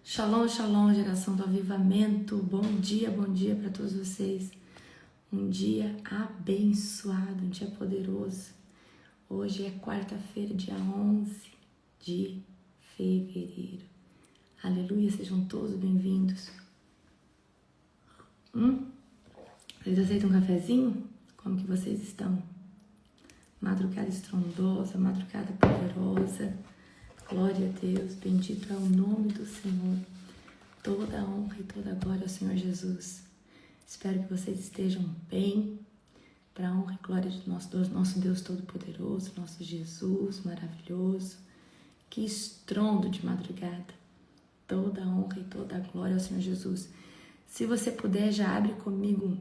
Shalom, shalom, geração do avivamento. Bom dia para todos vocês. Um dia abençoado, um dia poderoso. Hoje é quarta-feira, dia 11 de fevereiro. Aleluia, sejam todos bem-vindos. Vocês aceitam um cafezinho? Como que vocês estão? Madrugada estrondosa, madrugada poderosa. Glória a Deus, bendito é o nome do Senhor. Toda a honra e toda a glória ao Senhor Jesus. Espero que vocês estejam bem. Para a honra e glória de nosso Deus Todo-Poderoso, nosso Jesus maravilhoso. Que estrondo de madrugada. Toda a honra e toda a glória ao Senhor Jesus. Se você puder, já abre comigo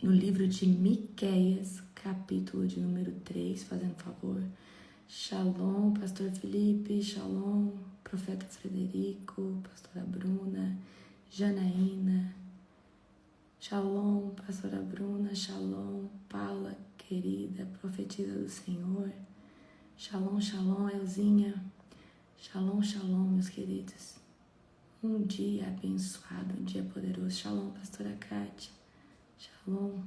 no livro de Miqueias, capítulo de número 3, fazendo favor. Shalom, pastor Felipe, shalom, profeta Frederico, pastora Bruna, Janaína, shalom, pastora Bruna, shalom, Paula, querida, profetisa do Senhor, shalom, shalom, Elzinha, shalom, shalom, meus queridos, um dia abençoado, um dia poderoso, shalom, pastora Kátia, shalom,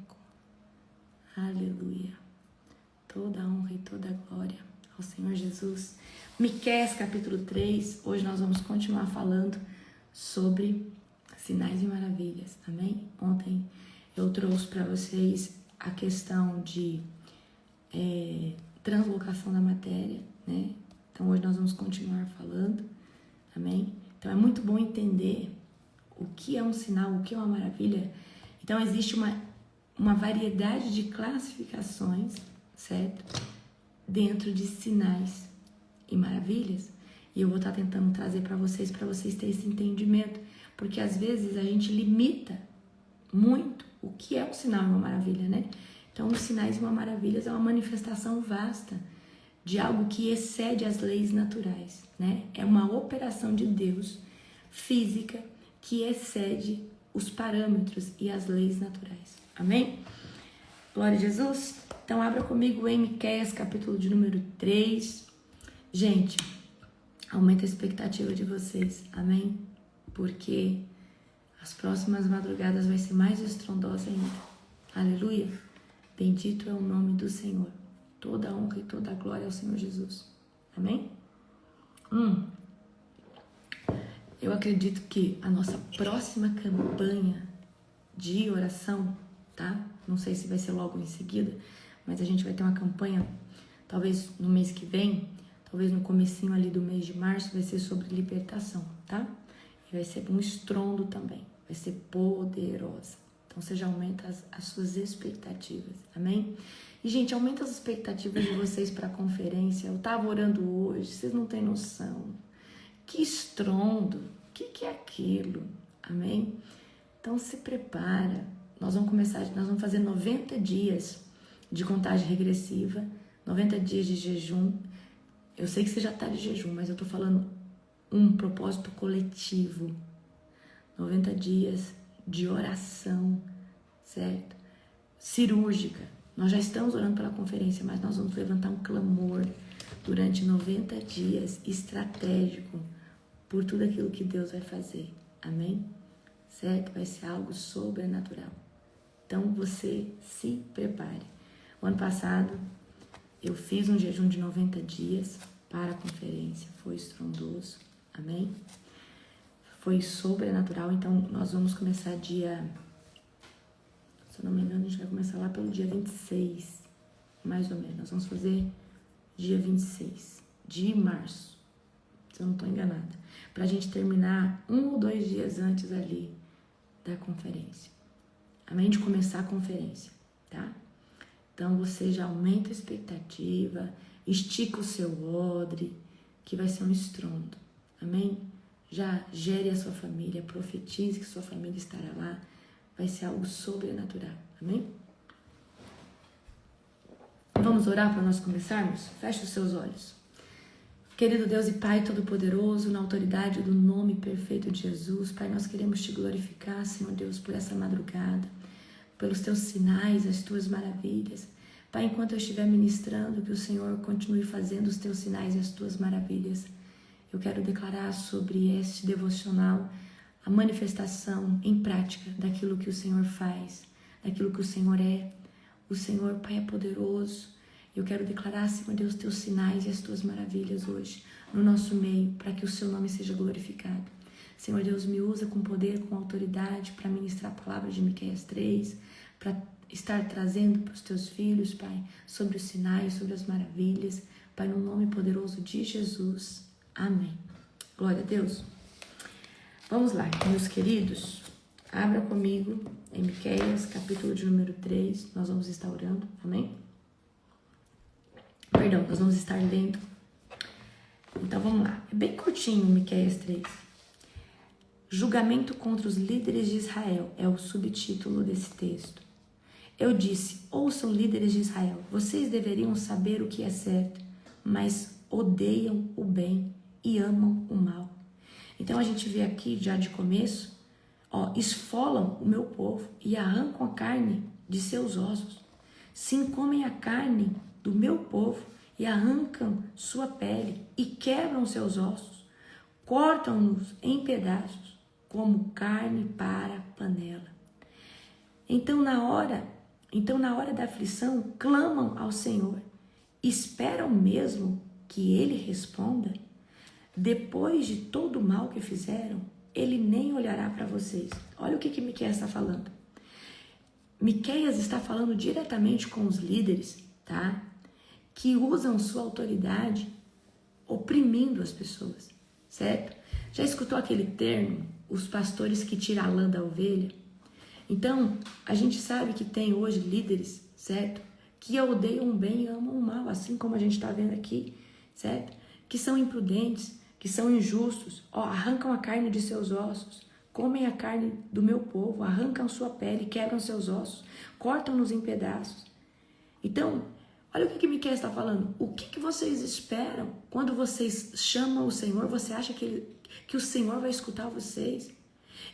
aleluia, toda a honra e toda a glória ao Senhor Jesus. Miqueias capítulo 3, hoje nós vamos continuar falando sobre sinais e maravilhas, amém? Ontem eu trouxe para vocês a questão de translocação da matéria, né? Então hoje nós vamos continuar falando, amém? Então é muito bom entender o que é um sinal, o que é uma maravilha. Então existe uma variedade de classificações, certo? Dentro de sinais e maravilhas, e eu vou estar tentando trazer para vocês terem esse entendimento, porque às vezes a gente limita muito o que é um sinal e uma maravilha, né? Então, os sinais e uma maravilhas é uma manifestação vasta de algo que excede as leis naturais, né? É uma operação de Deus física que excede os parâmetros e as leis naturais. Amém? Glória a Jesus. Então, abra comigo em Miqueias, capítulo de número 3. Gente, aumenta a expectativa de vocês, amém? Porque as próximas madrugadas vai ser mais estrondosa ainda. Aleluia. Bendito é o nome do Senhor. Toda a honra e toda a glória ao Senhor Jesus. Amém? Eu acredito que a nossa próxima campanha de oração, tá? Não sei se vai ser logo em seguida, mas a gente vai ter uma campanha, talvez no mês que vem, talvez no comecinho ali do mês de março, vai ser sobre libertação, tá? E vai ser um estrondo também, vai ser poderosa. Então você já aumenta as suas expectativas, amém? E gente, aumenta as expectativas de vocês para a conferência. Eu tava orando hoje, vocês não têm noção. Que estrondo, o que é aquilo, amém? Então se prepara. Nós vamos fazer 90 dias de contagem regressiva, 90 dias de jejum. Eu sei que você já está de jejum, mas eu estou falando um propósito coletivo. 90 dias de oração, certo? Cirúrgica. Nós já estamos orando pela conferência, mas nós vamos levantar um clamor durante 90 dias estratégico por tudo aquilo que Deus vai fazer. Amém? Certo? Vai ser algo sobrenatural. Então, você se prepare. O ano passado, eu fiz um jejum de 90 dias para a conferência. Foi estrondoso. Amém? Foi sobrenatural. Então, nós vamos começar dia... Se eu não me engano, a gente vai começar lá pelo dia 26. Mais ou menos. Nós vamos fazer dia 26 de março. Se eu não estou enganada. Para a gente terminar 1 ou 2 dias antes ali da conferência. Amém? De começar a conferência, tá? Então, você já aumenta a expectativa, estica o seu odre, que vai ser um estrondo. Amém? Já gere a sua família, profetize que sua família estará lá. Vai ser algo sobrenatural. Amém? Vamos orar para nós começarmos? Feche os seus olhos. Querido Deus e Pai Todo-Poderoso, na autoridade do nome perfeito de Jesus, Pai, nós queremos te glorificar, Senhor Deus, por essa madrugada, pelos teus sinais, as tuas maravilhas. Pai, enquanto eu estiver ministrando, que o Senhor continue fazendo os teus sinais e as tuas maravilhas. eu quero declarar sobre este devocional a manifestação em prática daquilo que o Senhor faz, daquilo que o Senhor é. O Senhor, Pai, é poderoso. Eu quero declarar, Senhor Deus, teus sinais e as tuas maravilhas hoje no nosso meio, para que o seu nome seja glorificado. Senhor Deus, me usa com poder, com autoridade para ministrar a palavra de Miqueias 3, para estar trazendo para os teus filhos, Pai, sobre os sinais, sobre as maravilhas. Pai, no nome poderoso de Jesus. Amém. Glória a Deus. Vamos lá, meus queridos. Abra comigo em Miqueias, capítulo de número 3. Nós vamos estar orando. Amém? Perdão, nós vamos estar lendo. Então vamos lá. É bem curtinho, Miqueias 3. Julgamento contra os líderes de Israel é o subtítulo desse texto. Eu disse: ouçam, líderes de Israel, vocês deveriam saber o que é certo, mas odeiam o bem e amam o mal. Então a gente vê aqui já de começo, esfolam o meu povo e arrancam a carne de seus ossos. Sim, comem a carne do meu povo e arrancam sua pele e quebram seus ossos, cortam-nos em pedaços como carne para panela. Então na hora da aflição clamam ao Senhor, esperam mesmo que Ele responda. Depois de todo o mal que fizeram, Ele nem olhará para vocês. Olha o que Miqueias está falando. Miqueias está falando diretamente com os líderes, tá? Que usam sua autoridade oprimindo as pessoas, certo? Já escutou aquele termo, os pastores que tiram a lã da ovelha? Então, a gente sabe que tem hoje líderes, certo? Que odeiam o bem e amam o mal, assim como a gente está vendo aqui, certo? Que são imprudentes, que são injustos, arrancam a carne de seus ossos, comem a carne do meu povo, arrancam sua pele, quebram seus ossos, cortam-nos em pedaços. Então, olha o que Miqueias está falando. O que vocês esperam quando vocês chamam o Senhor? Você acha que o Senhor vai escutar vocês?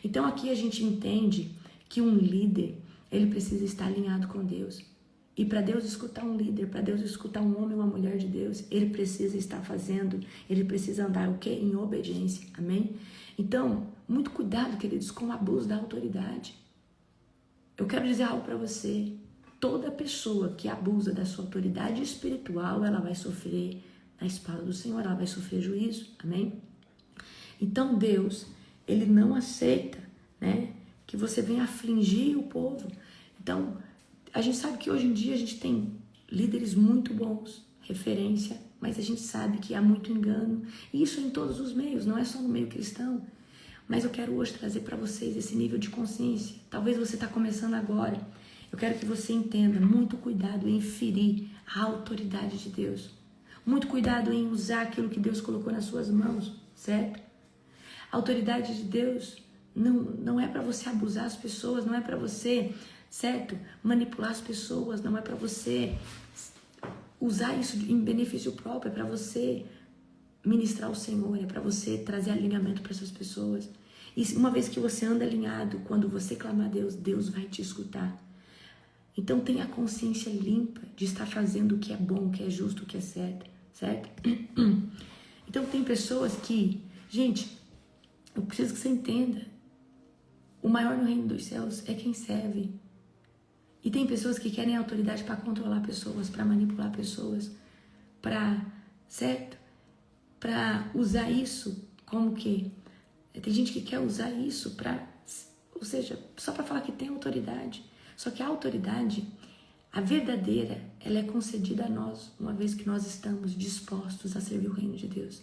Então aqui a gente entende que um líder, ele precisa estar alinhado com Deus. E para Deus escutar um líder, para Deus escutar um homem ou uma mulher de Deus, ele precisa estar fazendo, ele precisa andar o quê? Em obediência. Amém? Então, muito cuidado, queridos, com o abuso da autoridade. Eu quero dizer algo para você. Toda pessoa que abusa da sua autoridade espiritual, ela vai sofrer a espada do Senhor, ela vai sofrer juízo. Amém? Então, Deus, ele não aceita, né, que você venha afligir o povo. Então, a gente sabe que hoje em dia a gente tem líderes muito bons, referência, mas a gente sabe que há muito engano. E isso em todos os meios, não é só no meio cristão. Mas eu quero hoje trazer para vocês esse nível de consciência. Talvez você está começando agora. Eu quero que você entenda, muito cuidado em ferir a autoridade de Deus. Muito cuidado em usar aquilo que Deus colocou nas suas mãos, certo? A autoridade de Deus não é para você abusar as pessoas, não é para você, certo? Manipular as pessoas, não é para você usar isso em benefício próprio, é para você ministrar o Senhor, é para você trazer alinhamento para essas pessoas. E uma vez que você anda alinhado, quando você clamar a Deus, Deus vai te escutar. Então tenha a consciência limpa de estar fazendo o que é bom, o que é justo, o que é certo, certo? Então tem pessoas que, gente, eu preciso que você entenda, o maior no reino dos céus é quem serve. E tem pessoas que querem autoridade para controlar pessoas, para manipular pessoas, certo? Para usar isso como que... Tem gente que quer usar isso ou seja, só para falar que tem autoridade. Só que a autoridade, a verdadeira, ela é concedida a nós, uma vez que nós estamos dispostos a servir o reino de Deus.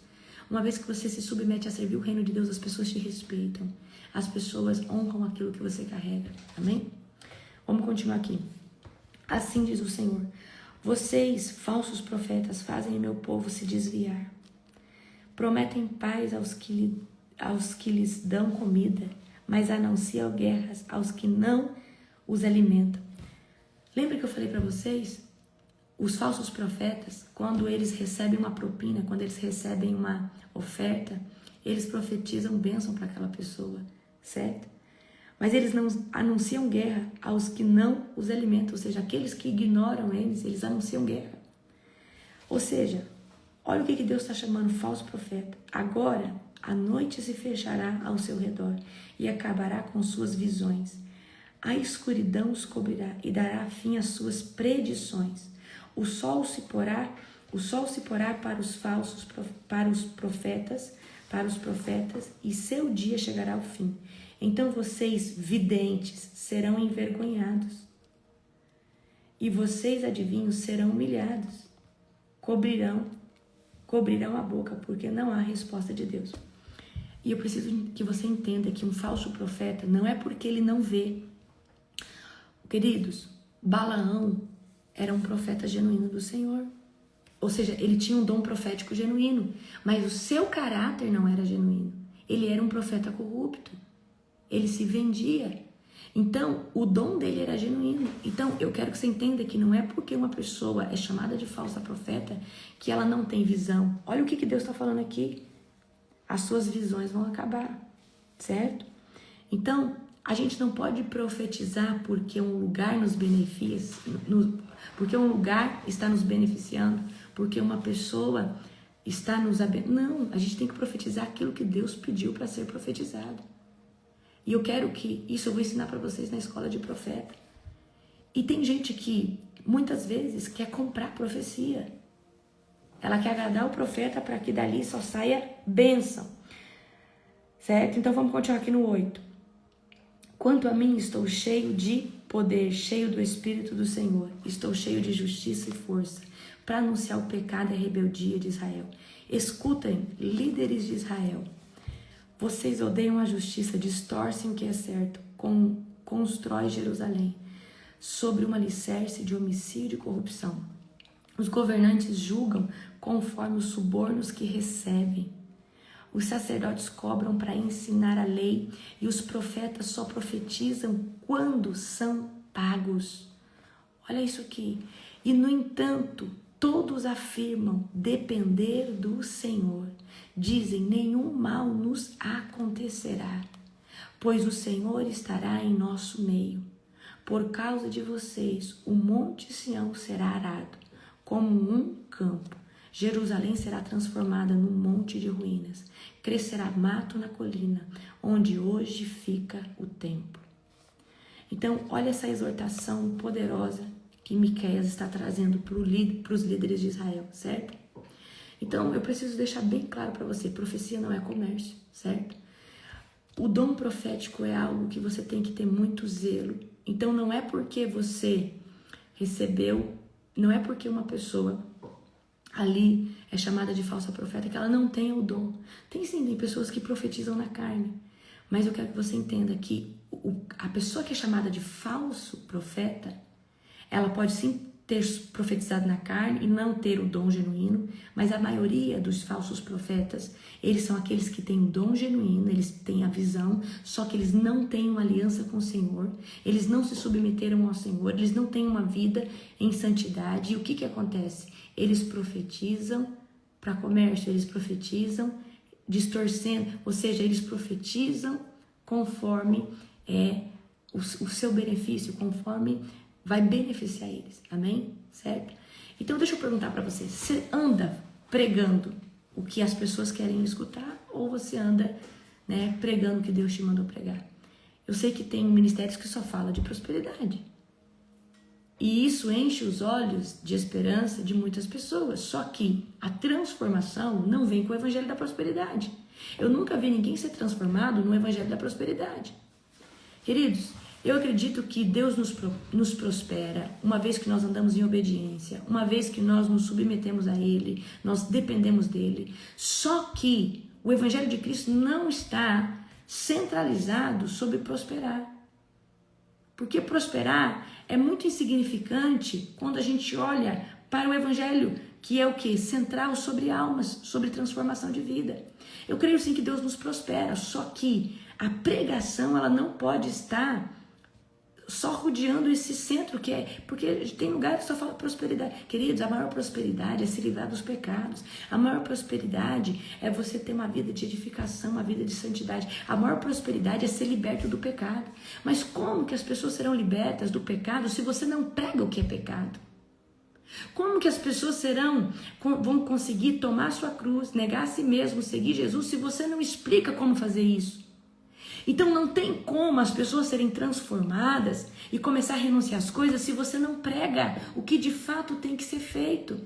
Uma vez que você se submete a servir o reino de Deus, as pessoas te respeitam. As pessoas honram aquilo que você carrega. Amém? Vamos continuar aqui. Assim diz o Senhor: vocês, falsos profetas, fazem meu povo se desviar. Prometem paz aos que lhes dão comida, mas anunciam guerras aos que não os alimentam. Lembra que eu falei para vocês? Os falsos profetas, quando eles recebem uma propina, quando eles recebem uma oferta, eles profetizam bênção para aquela pessoa, certo? Mas eles não anunciam guerra aos que não os alimentam, ou seja, aqueles que ignoram eles anunciam guerra. Ou seja, Olha o que Deus está chamando falso profeta. Agora a noite se fechará ao seu redor e acabará com suas visões. A escuridão os cobrirá e dará fim às suas predições. O sol se porá para os profetas, e seu dia chegará ao fim. Então vocês, videntes, serão envergonhados. E vocês, adivinhos, serão humilhados. Cobrirão a boca, porque não há resposta de Deus. E eu preciso que você entenda que um falso profeta não é porque ele não vê. Queridos, Balaão era um profeta genuíno do Senhor. Ou seja, ele tinha um dom profético genuíno, mas o seu caráter não era genuíno. Ele era um profeta corrupto. Ele se vendia. Então, o dom dele era genuíno. Então, eu quero que você entenda que não é porque uma pessoa é chamada de falsa profeta que ela não tem visão. Olha o que Deus está falando aqui. As suas visões vão acabar, certo? Então, a gente não pode profetizar porque um lugar nos beneficia, porque um lugar está nos beneficiando, porque uma pessoa está nos abençoando. Não, a gente tem que profetizar aquilo que Deus pediu para ser profetizado. E eu quero que isso eu vou ensinar para vocês na escola de profeta. E tem gente que muitas vezes quer comprar profecia. Ela quer agradar o profeta para que dali só saia bênção. Certo? Então vamos continuar aqui no 8. Quanto a mim, estou cheio de poder, cheio do Espírito do Senhor. Estou cheio de justiça e força para anunciar o pecado e a rebeldia de Israel. Escutem, líderes de Israel. Vocês odeiam a justiça, distorcem o que é certo, constrói Jerusalém sobre uma alicerce de homicídio e corrupção. Os governantes julgam conforme os subornos que recebem. Os sacerdotes cobram para ensinar a lei e os profetas só profetizam quando são pagos. Olha isso aqui. E, no entanto, todos afirmam depender do Senhor. Dizem, nenhum mal nos acontecerá, pois o Senhor estará em nosso meio. Por causa de vocês, o monte Sião será arado, como um campo. Jerusalém será transformada num monte de ruínas. Crescerá mato na colina, onde hoje fica o templo. Então, olha essa exortação poderosa que Miqueias está trazendo para os líderes de Israel, certo? Então, eu preciso deixar bem claro para você, profecia não é comércio, certo? O dom profético é algo que você tem que ter muito zelo. Então, não é porque você recebeu, não é porque uma pessoa ali é chamada de falsa profeta que ela não tenha o dom. Tem sim, tem pessoas que profetizam na carne, mas eu quero que você entenda que a pessoa que é chamada de falso profeta, ela pode sim ter profetizado na carne e não ter o dom genuíno, mas a maioria dos falsos profetas, eles são aqueles que têm o dom genuíno, eles têm a visão, só que eles não têm uma aliança com o Senhor, eles não se submeteram ao Senhor, eles não têm uma vida em santidade. E o que acontece? Eles profetizam para comércio, eles profetizam distorcendo, ou seja, eles profetizam conforme o seu benefício, conforme vai beneficiar eles, amém? Certo? Então deixa eu perguntar para você, você anda pregando o que as pessoas querem escutar ou você anda, pregando o que Deus te mandou pregar? Eu sei que tem ministérios que só falam de prosperidade e isso enche os olhos de esperança de muitas pessoas, só que a transformação não vem com o evangelho da prosperidade. Eu nunca vi ninguém ser transformado no evangelho da prosperidade. Queridos, eu acredito que Deus nos prospera uma vez que nós andamos em obediência, uma vez que nós nos submetemos a Ele, nós dependemos dEle. Só que o Evangelho de Cristo não está centralizado sobre prosperar. Porque prosperar é muito insignificante quando a gente olha para o Evangelho, que é o quê? Central sobre almas, sobre transformação de vida. Eu creio sim que Deus nos prospera, só que a pregação ela não pode estar só rodeando esse centro que é, porque tem lugares que só fala prosperidade. Queridos, a maior prosperidade é se livrar dos pecados. A maior prosperidade é você ter uma vida de edificação, uma vida de santidade. A maior prosperidade é ser liberto do pecado. Mas como que as pessoas serão libertas do pecado se você não prega o que é pecado? Como que as pessoas vão conseguir tomar sua cruz, negar a si mesmo, seguir Jesus, se você não explica como fazer isso? Então não tem como as pessoas serem transformadas e começar a renunciar às coisas se você não prega o que de fato tem que ser feito.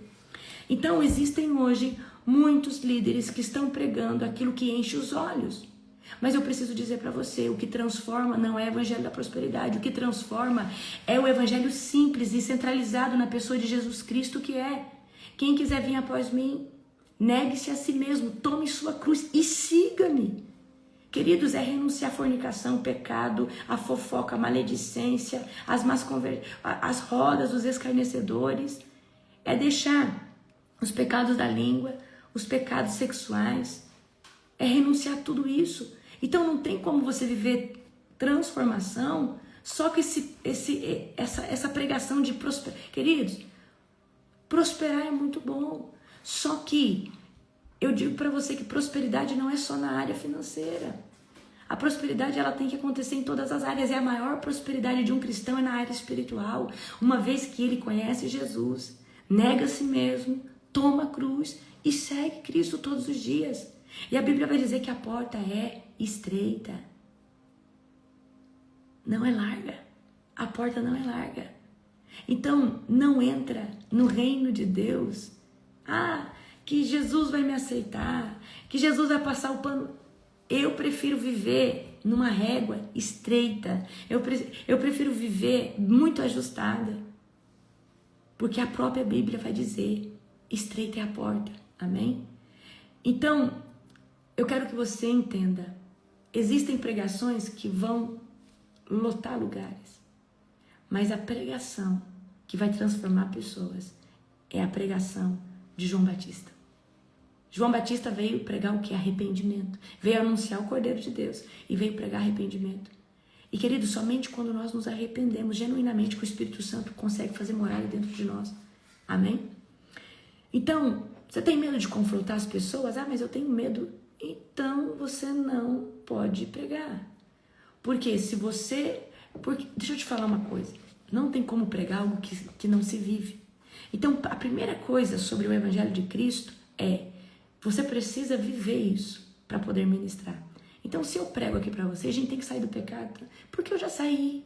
Então existem hoje muitos líderes que estão pregando aquilo que enche os olhos. Mas eu preciso dizer para você, o que transforma não é o evangelho da prosperidade, o que transforma é o evangelho simples e centralizado na pessoa de Jesus Cristo, que é: quem quiser vir após mim, negue-se a si mesmo, tome sua cruz e siga-me. Queridos, é renunciar à fornicação, pecado, a fofoca, a maledicência, as rodas, os escarnecedores. É deixar os pecados da língua, os pecados sexuais. É renunciar a tudo isso. Então não tem como você viver transformação só com essa pregação de prosperar. Queridos, prosperar é muito bom. Só que eu digo para você que prosperidade não é só na área financeira. A prosperidade ela tem que acontecer em todas as áreas. E a maior prosperidade de um cristão é na área espiritual. Uma vez que ele conhece Jesus, nega a si mesmo, toma a cruz e segue Cristo todos os dias. E a Bíblia vai dizer que a porta é estreita. Não é larga. A porta não é larga. Então, não entra no reino de Deus. Que Jesus vai me aceitar. Que Jesus vai passar o pano. Eu prefiro viver numa régua estreita. Eu prefiro viver muito ajustada. Porque a própria Bíblia vai dizer: estreita é a porta. Amém? Então, eu quero que você entenda. Existem pregações que vão lotar lugares. Mas a pregação que vai transformar pessoas é a pregação de João Batista. João Batista veio pregar o que? Arrependimento. Veio anunciar o Cordeiro de Deus e veio pregar arrependimento. E, querido, somente quando nós nos arrependemos genuinamente que o Espírito Santo consegue fazer morada dentro de nós. Amém? Então, você tem medo de confrontar as pessoas? Mas eu tenho medo. Então, você não pode pregar. Porque deixa eu te falar uma coisa. Não tem como pregar algo que não se vive. Então, a primeira coisa sobre o Evangelho de Cristo é: você precisa viver isso para poder ministrar. Então, se eu prego aqui para você, a gente tem que sair do pecado. Porque eu já saí.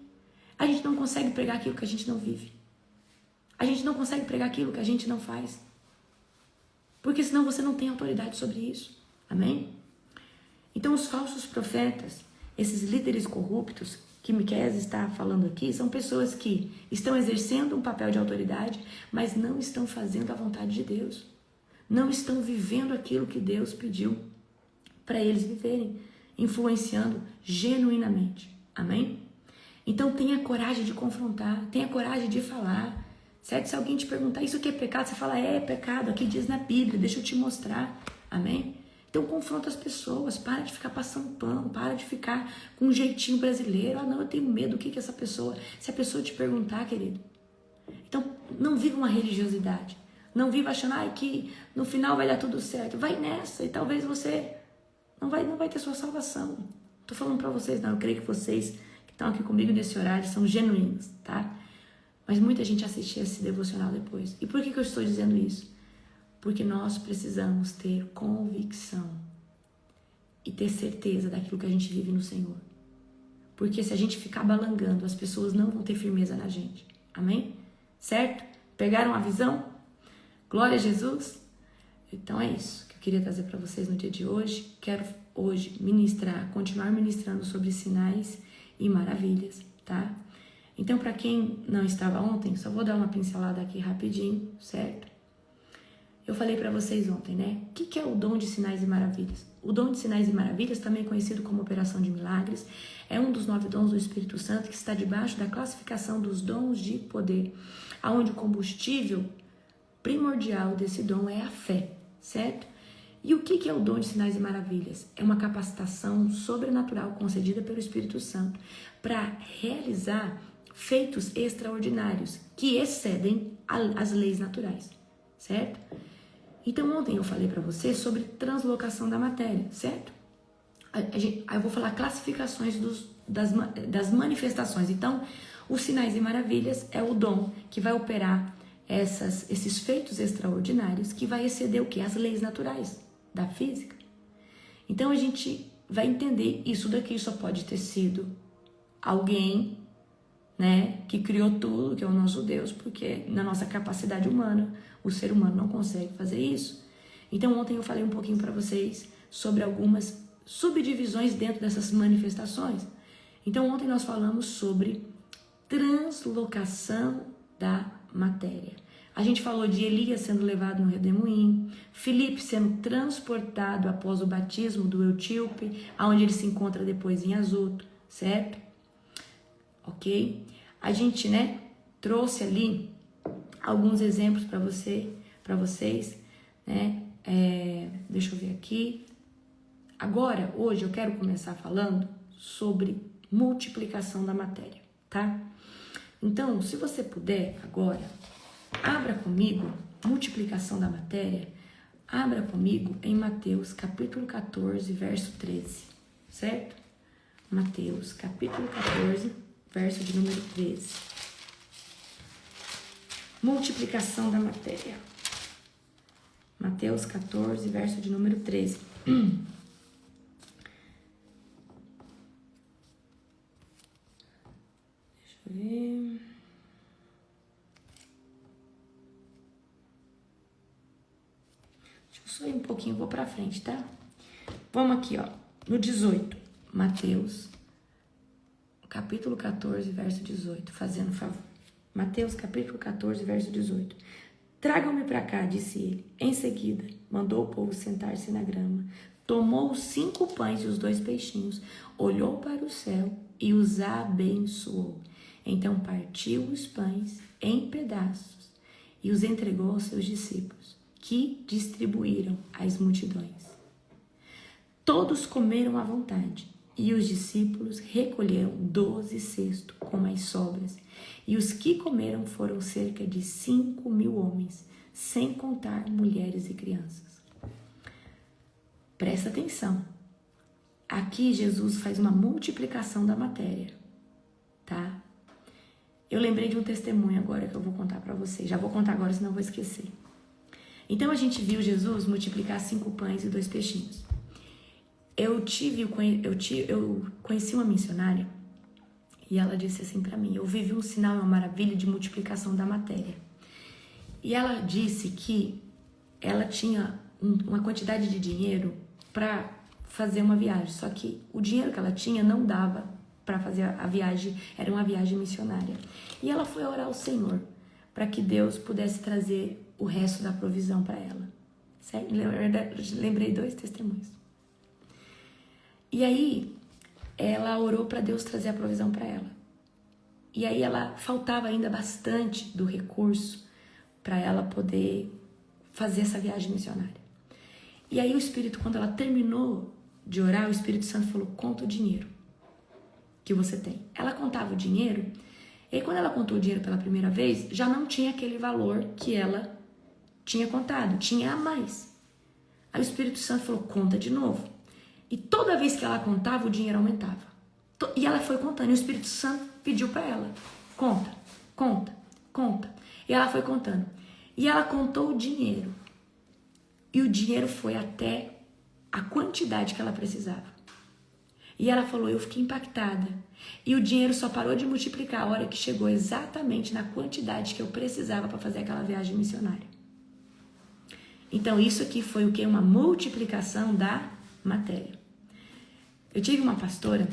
A gente não consegue pregar aquilo que a gente não vive. A gente não consegue pregar aquilo que a gente não faz. Porque senão você não tem autoridade sobre isso. Amém? Então, os falsos profetas, esses líderes corruptos que Miqueias está falando aqui, são pessoas que estão exercendo um papel de autoridade, mas não estão fazendo a vontade de Deus. Não estão vivendo aquilo que Deus pediu para eles viverem, influenciando genuinamente. Amém? Então tenha coragem de confrontar, tenha coragem de falar. Certo? Se alguém te perguntar isso que é pecado, você fala: é pecado, aqui diz na Bíblia, deixa eu te mostrar. Amém? Então confronta as pessoas, para de ficar passando pano, para de ficar com um jeitinho brasileiro. Não, eu tenho medo, o que essa pessoa... Se a pessoa te perguntar, querido, então não viva uma religiosidade. Não viva achando que no final vai dar tudo certo. Vai nessa e talvez você não vai ter sua salvação. Tô falando para vocês, não. Eu creio que vocês que estão aqui comigo nesse horário são genuínos, tá? Mas muita gente assistia esse devocional depois. E por que eu estou dizendo isso? Porque nós precisamos ter convicção e ter certeza daquilo que a gente vive no Senhor. Porque se a gente ficar balangando, as pessoas não vão ter firmeza na gente. Amém? Certo? Pegaram a visão? Glória a Jesus. Então é isso que eu queria trazer para vocês no dia de hoje. Quero hoje continuar ministrando sobre sinais e maravilhas, tá? Então, para quem não estava ontem, só vou dar uma pincelada aqui rapidinho, certo? Eu falei para vocês ontem, né? O que é o dom de sinais e maravilhas? O dom de sinais e maravilhas, também conhecido como operação de milagres, é um dos 9 dons do Espírito Santo que está debaixo da classificação dos dons de poder, onde o combustível primordial desse dom é a fé, certo? E o que é o dom de sinais e maravilhas? É uma capacitação sobrenatural concedida pelo Espírito Santo para realizar feitos extraordinários que excedem as leis naturais, certo? Então ontem eu falei para você sobre translocação da matéria, certo? Aí eu vou falar classificações das manifestações. Então, os sinais e maravilhas é o dom que vai operar esses feitos extraordinários que vai exceder o quê? As leis naturais da física. Então a gente vai entender isso daqui só pode ter sido alguém, né, que criou tudo, que é o nosso Deus, porque na nossa capacidade humana, o ser humano não consegue fazer isso. Então ontem eu falei um pouquinho para vocês sobre algumas subdivisões dentro dessas manifestações. Então ontem nós falamos sobre translocação da matéria. A gente falou de Elias sendo levado no redemoinho, Filipe sendo transportado após o batismo do etíope, aonde ele se encontra depois em Azoto, certo? Ok? A gente, né, trouxe ali alguns exemplos para vocês, né? Deixa eu ver aqui. Agora, hoje eu quero começar falando sobre multiplicação da matéria, tá? Então, se você puder agora, abra comigo, multiplicação da matéria, abra comigo em Mateus capítulo 14, verso 13, certo? Mateus capítulo 14, verso de número 13. Multiplicação da matéria. Mateus 14, verso de número 13. Deixa eu ver. Deixa eu só ir um pouquinho, vou pra frente, tá? Vamos aqui, ó. No 18. Mateus, capítulo 14, verso 18. Fazendo favor. Mateus, capítulo 14, verso 18. Tragam-me para cá, disse ele. Em seguida, mandou o povo sentar-se na grama. Tomou os 5 pães e os 2 peixinhos, olhou para o céu e os abençoou. Então partiu os pães em pedaços e os entregou aos seus discípulos, que distribuíram às multidões. Todos comeram à vontade, e os discípulos recolheram 12 cestos com mais sobras, e os que comeram foram cerca de 5.000 homens, sem contar mulheres e crianças. Presta atenção. Aqui Jesus faz uma multiplicação da matéria, tá? Eu lembrei de um testemunho agora que eu vou contar para vocês. Já vou contar agora, senão eu vou esquecer. Então a gente viu Jesus multiplicar 5 pães e 2 peixinhos. Eu conheci uma missionária e ela disse assim para mim: eu vivi um sinal e uma maravilha de multiplicação da matéria. E ela disse que ela tinha uma quantidade de dinheiro para fazer uma viagem, só que o dinheiro que ela tinha não dava para fazer a viagem, era uma viagem missionária. E ela foi orar ao Senhor para que Deus pudesse trazer o resto da provisão para ela. Certo? Lembrei 2 testemunhos. E aí, ela orou para Deus trazer a provisão para ela. E aí, ela faltava ainda bastante do recurso para ela poder fazer essa viagem missionária. E aí, o Espírito, quando ela terminou de orar, o Espírito Santo falou: conta o dinheiro que você tem. Ela contava o dinheiro, e aí, quando ela contou o dinheiro pela primeira vez, já não tinha aquele valor que ela tinha contado, tinha a mais. Aí o Espírito Santo falou: conta de novo. E toda vez que ela contava, o dinheiro aumentava. E ela foi contando. E o Espírito Santo pediu para ela: conta, conta, conta. E ela foi contando. E ela contou o dinheiro. E o dinheiro foi até a quantidade que ela precisava. E ela falou: eu fiquei impactada. E o dinheiro só parou de multiplicar a hora que chegou exatamente na quantidade que eu precisava para fazer aquela viagem missionária. Então isso aqui foi o que? Uma multiplicação da matéria. Eu tive uma pastora,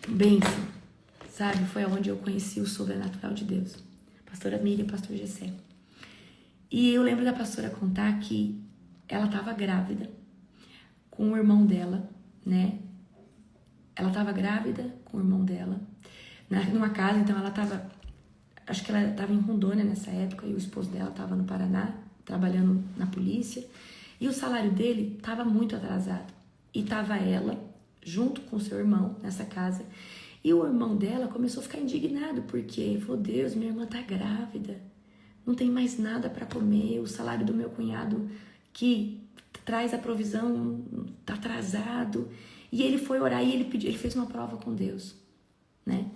bênção, sabe? Foi onde eu conheci o sobrenatural de Deus. Pastora Miriam, pastor Gessé. E eu lembro da pastora contar que ela estava grávida com o irmão dela, né? Ela estava grávida com o irmão dela, numa casa. Então ela estava, acho que ela estava em Rondônia nessa época, e o esposo dela estava no Paraná, trabalhando na polícia. E o salário dele estava muito atrasado. E estava ela, junto com seu irmão, nessa casa. E o irmão dela começou a ficar indignado, porque falou: Deus, minha irmã está grávida. Não tem mais nada para comer. O salário do meu cunhado, que traz a provisão, está atrasado. E ele foi orar e ele fez uma prova com Deus, né?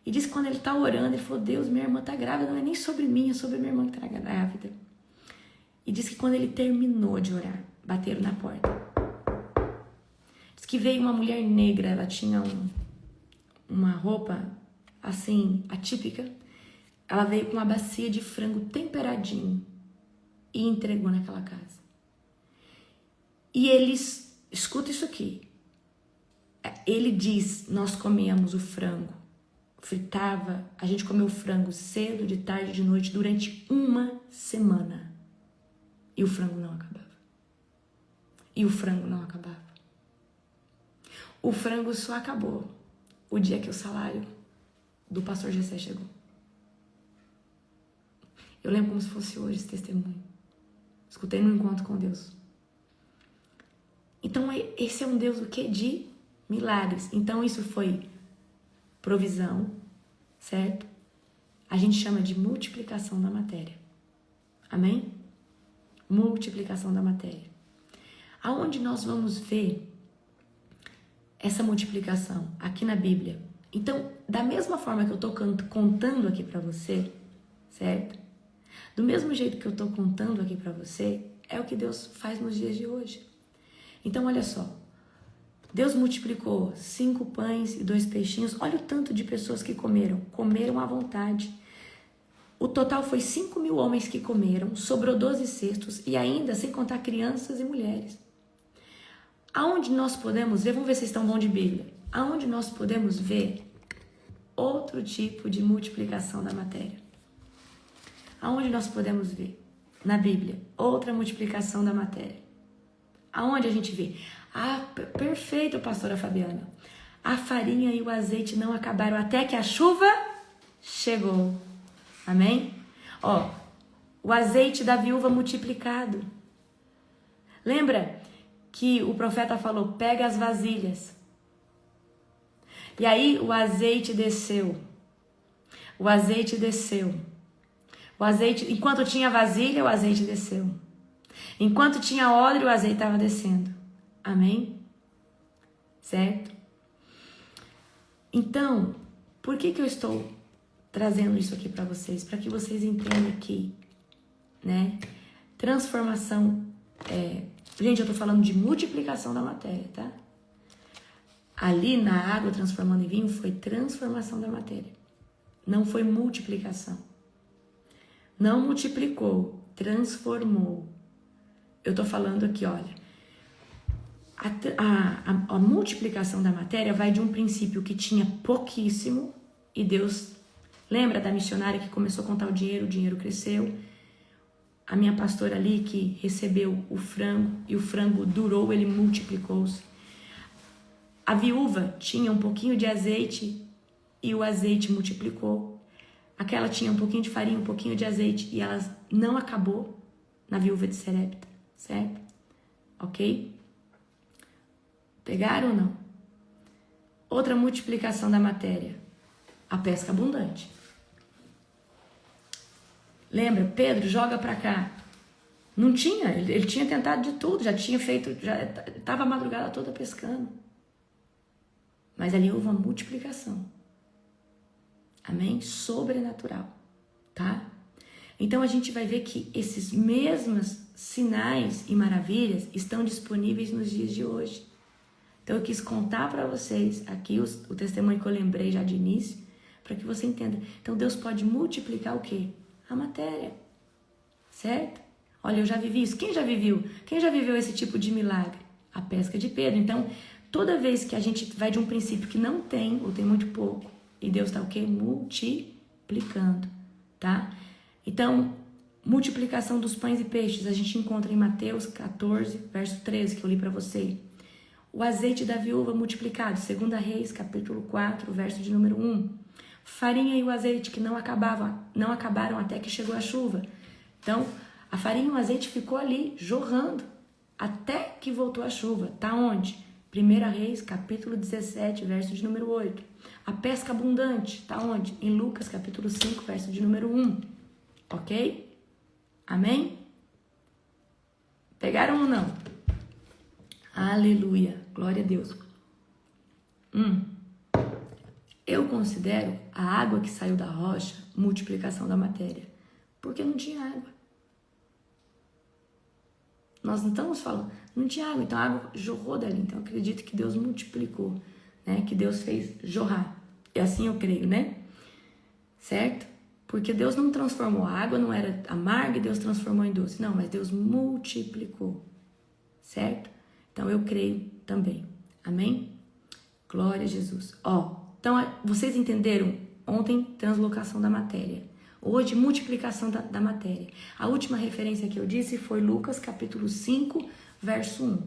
E diz que quando ele está orando, ele falou, Deus, minha irmã está grávida, não é nem sobre mim, é sobre minha irmã que está grávida. E diz que quando ele terminou de orar, bateram na porta. Diz que veio uma mulher negra, ela tinha uma roupa assim, atípica. Ela veio com uma bacia de frango temperadinho e entregou naquela casa. E eles, escuta isso aqui, ele diz, nós comemos o frango, fritava, a gente comeu frango cedo, de tarde, de noite, durante 1 semana. E o frango não acabava. E o frango não acabava. O frango só acabou o dia que o salário do pastor Gessé chegou. Eu lembro como se fosse hoje esse testemunho. Escutei no encontro com Deus. Então, esse é um Deus o quê? De milagres. Então, isso foi provisão, certo? A gente chama de multiplicação da matéria. Amém? Multiplicação da matéria. Aonde nós vamos ver essa multiplicação? Aqui na Bíblia. Então, da mesma forma que eu estou contando aqui para você, certo? Do mesmo jeito que eu estou contando aqui para você, é o que Deus faz nos dias de hoje. Então, olha só. Deus multiplicou 5 pães e 2 peixinhos. Olha o tanto de pessoas que comeram. Comeram à vontade. O total foi 5.000 homens que comeram. Sobrou 12 cestos. E ainda, sem contar crianças e mulheres. Aonde nós podemos ver, vamos ver se vocês estão bons de Bíblia, aonde nós podemos ver outro tipo de multiplicação da matéria? Aonde nós podemos ver? Na Bíblia, outra multiplicação da matéria. Aonde a gente vê? Ah, perfeito, pastora Fabiana. A farinha e o azeite não acabaram até que a chuva chegou. Amém? Ó, o azeite da viúva multiplicado. Lembra que o profeta falou, pega as vasilhas. E aí o azeite desceu. O azeite desceu. O azeite, enquanto tinha vasilha, o azeite desceu. Enquanto tinha óleo, o azeite estava descendo. Amém? Certo? Então, por que eu estou trazendo isso aqui para vocês? Para que vocês entendam que, né? Transformação Gente, eu tô falando de multiplicação da matéria, tá? Ali na água transformando em vinho foi transformação da matéria. Não foi multiplicação. Não multiplicou, transformou. Eu tô falando aqui, olha. A multiplicação da matéria vai de um princípio que tinha pouquíssimo e Deus... Lembra da missionária que começou a contar o dinheiro cresceu? A minha pastora ali que recebeu o frango e o frango durou, ele multiplicou-se. A viúva tinha um pouquinho de azeite e o azeite multiplicou. Aquela tinha um pouquinho de farinha, um pouquinho de azeite e ela não acabou na viúva de Sarepta, certo? Ok? Pegaram ou não? Outra multiplicação da matéria, a pesca abundante. Lembra? Pedro, joga pra cá. Não tinha, ele tinha tentado de tudo, já tinha feito, já estava a madrugada toda pescando. Mas ali houve uma multiplicação. Amém? Sobrenatural, tá? Então a gente vai ver que esses mesmos sinais e maravilhas estão disponíveis nos dias de hoje. Então eu quis contar para vocês aqui o testemunho que eu lembrei já de início, para que você entenda. Então Deus pode multiplicar o quê? A matéria, certo? Olha, eu já vivi isso. Quem já viveu? Quem já viveu esse tipo de milagre? A pesca de Pedro. Então, toda vez que a gente vai de um princípio que não tem, ou tem muito pouco, e Deus está o quê? Multiplicando, tá? Então, multiplicação dos pães e peixes, a gente encontra em Mateus 14, verso 13, que eu li para você. O azeite da viúva multiplicado, 2 Reis, capítulo 4, verso de número 1. Farinha e o azeite que não acabaram até que chegou a chuva. Então, a farinha e o azeite ficou ali, jorrando, até que voltou a chuva. Tá onde? 1 Reis, capítulo 17, verso de número 8. A pesca abundante, tá onde? Em Lucas, capítulo 5, verso de número 1. Ok? Amém? Pegaram ou não? Aleluia. Glória a Deus. Eu eu considero a água que saiu da rocha multiplicação da matéria, porque não tinha água. Nós não estamos falando, não tinha água, então a água jorrou dali. Então eu acredito que Deus multiplicou, né? Que Deus fez jorrar. E assim eu creio, né? Certo? Porque Deus não transformou a água, não era amarga e Deus transformou em doce. Não, mas Deus multiplicou. Certo? Então eu creio também. Amém? Glória a Jesus. Então vocês entenderam? Ontem, translocação da matéria. Hoje, multiplicação da matéria. A última referência que eu disse foi Lucas capítulo 5, verso 1.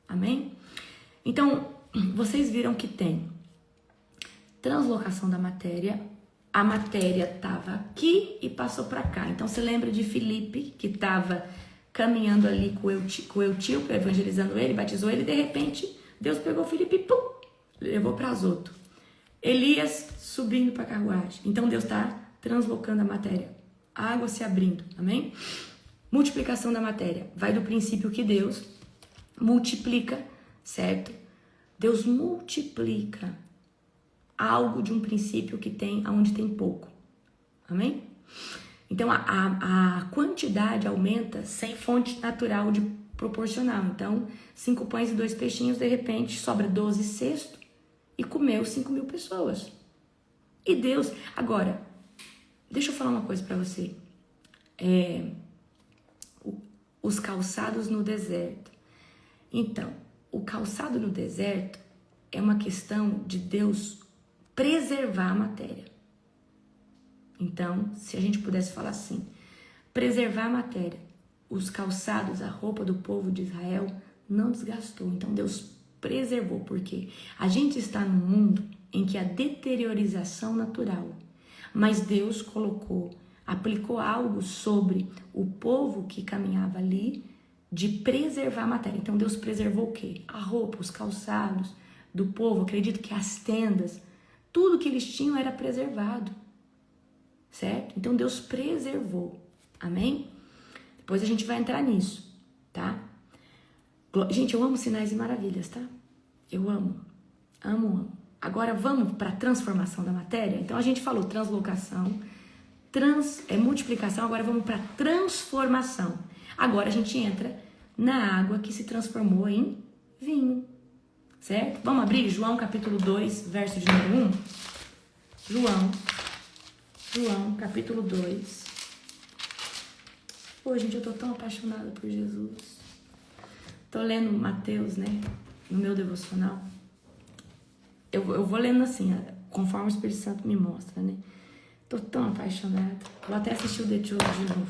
Amém? Então, vocês viram que tem translocação da matéria. A matéria estava aqui e passou para cá. Então, você lembra de Filipe, que estava caminhando ali com o Eutíope, evangelizando ele, batizou ele, e de repente, Deus pegou Filipe e pum, levou para Azoto. Elias subindo para a carruagem. Então, Deus está translocando a matéria. A água se abrindo. Amém? Multiplicação da matéria. Vai do princípio que Deus multiplica, certo? Deus multiplica algo de um princípio que tem, onde tem pouco. Amém? Então, a quantidade aumenta sem fonte natural de proporcional. Então, 5 pães e 2 peixinhos, de repente, sobra 12 cestos e comeu 5.000 pessoas. E Deus... Agora, deixa eu falar uma coisa para você. Os calçados no deserto. Então, o calçado no deserto é uma questão de Deus preservar a matéria. Então, se a gente pudesse falar assim, preservar a matéria, os calçados, a roupa do povo de Israel não desgastou. Então, Deus preservou, porque a gente está num mundo em que a deteriorização natural, mas Deus aplicou algo sobre o povo que caminhava ali de preservar a matéria. Então, Deus preservou o quê? A roupa, os calçados do povo, acredito que as tendas, tudo que eles tinham era preservado, certo? Então, Deus preservou, amém? Depois a gente vai entrar nisso, tá? Gente, eu amo sinais e maravilhas, tá? Eu amo, amo, amo. Agora, vamos para a transformação da matéria? Então, a gente falou translocação, multiplicação, agora vamos para transformação. Agora, a gente entra na água que se transformou em vinho. Certo? Vamos abrir João capítulo 2, verso de número 1. João capítulo 2. Pô, gente, eu tô tão apaixonada por Jesus. Tô lendo Mateus, né? No meu devocional. Eu vou lendo assim, conforme o Espírito Santo me mostra, né? Tô tão apaixonada. Vou até assistir o The Chosen de novo.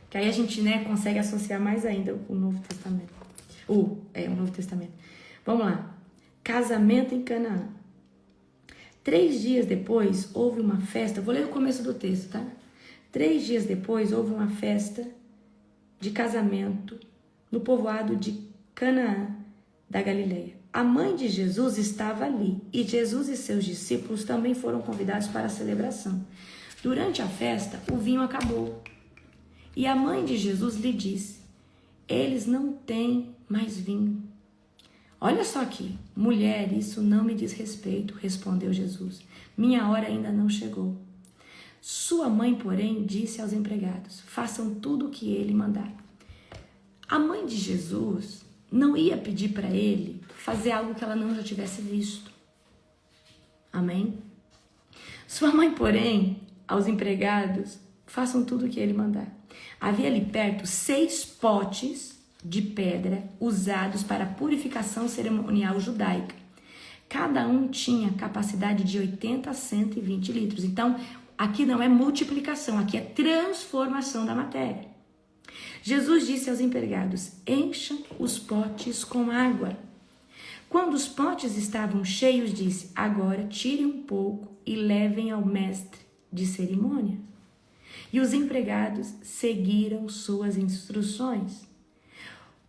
Que aí a gente, né, consegue associar mais ainda o Novo Testamento. O Novo Testamento. Vamos lá. Casamento em Canaã. 3 dias depois, houve uma festa. Vou ler o começo do texto, tá? 3 dias depois, houve uma festa de casamento no povoado de Canaã da Galileia. A mãe de Jesus estava ali e Jesus e seus discípulos também foram convidados para a celebração. Durante a festa, o vinho acabou. E a mãe de Jesus lhe disse: eles não têm mais vinho. Olha só aqui, mulher, isso não me diz respeito, respondeu Jesus. Minha hora ainda não chegou. Sua mãe, porém, disse aos empregados: façam tudo o que ele mandar. A mãe de Jesus não ia pedir para ele fazer algo que ela não já tivesse visto. Amém? Sua mãe, porém, aos empregados: façam tudo o que ele mandar. Havia ali perto 6 potes de pedra usados para a purificação cerimonial judaica. Cada um tinha capacidade de 80 a 120 litros. Então, aqui não é multiplicação, aqui é transformação da matéria. Jesus disse aos empregados: encham os potes com água. Quando os potes estavam cheios, disse: agora tirem um pouco e levem ao mestre de cerimônia. E os empregados seguiram suas instruções.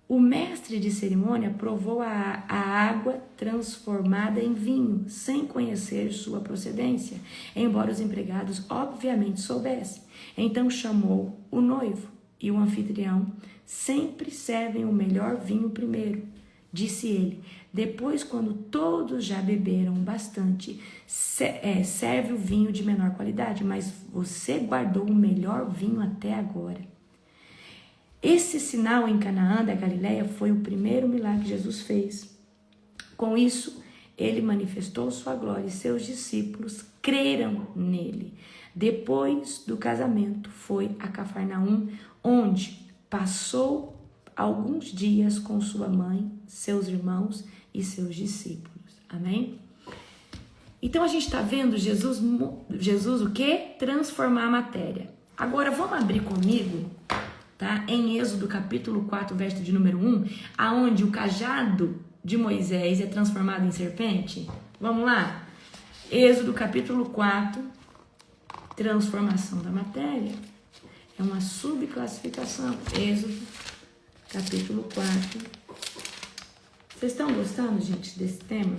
O mestre de cerimônia provou a água transformada em vinho, sem conhecer sua procedência, embora os empregados obviamente soubessem. Então chamou o noivo, e o anfitrião sempre servem o melhor vinho primeiro. Disse ele: depois, quando todos já beberam bastante, serve o vinho de menor qualidade, mas você guardou o melhor vinho até agora. Esse sinal em Canaã da Galileia foi o primeiro milagre que Jesus fez. Com isso, ele manifestou sua glória e seus discípulos creram nele. Depois do casamento, foi a Cafarnaum, onde passou alguns dias com sua mãe, seus irmãos e seus discípulos. Amém? Então a gente está vendo Jesus o quê? Transformar a matéria. Agora vamos abrir comigo, tá? Em Êxodo capítulo 4, verso de número 1, aonde o cajado de Moisés é transformado em serpente. Vamos lá? Êxodo capítulo 4, transformação da matéria. É uma subclassificação. Êxodo capítulo 4. Vocês estão gostando, gente, desse tema?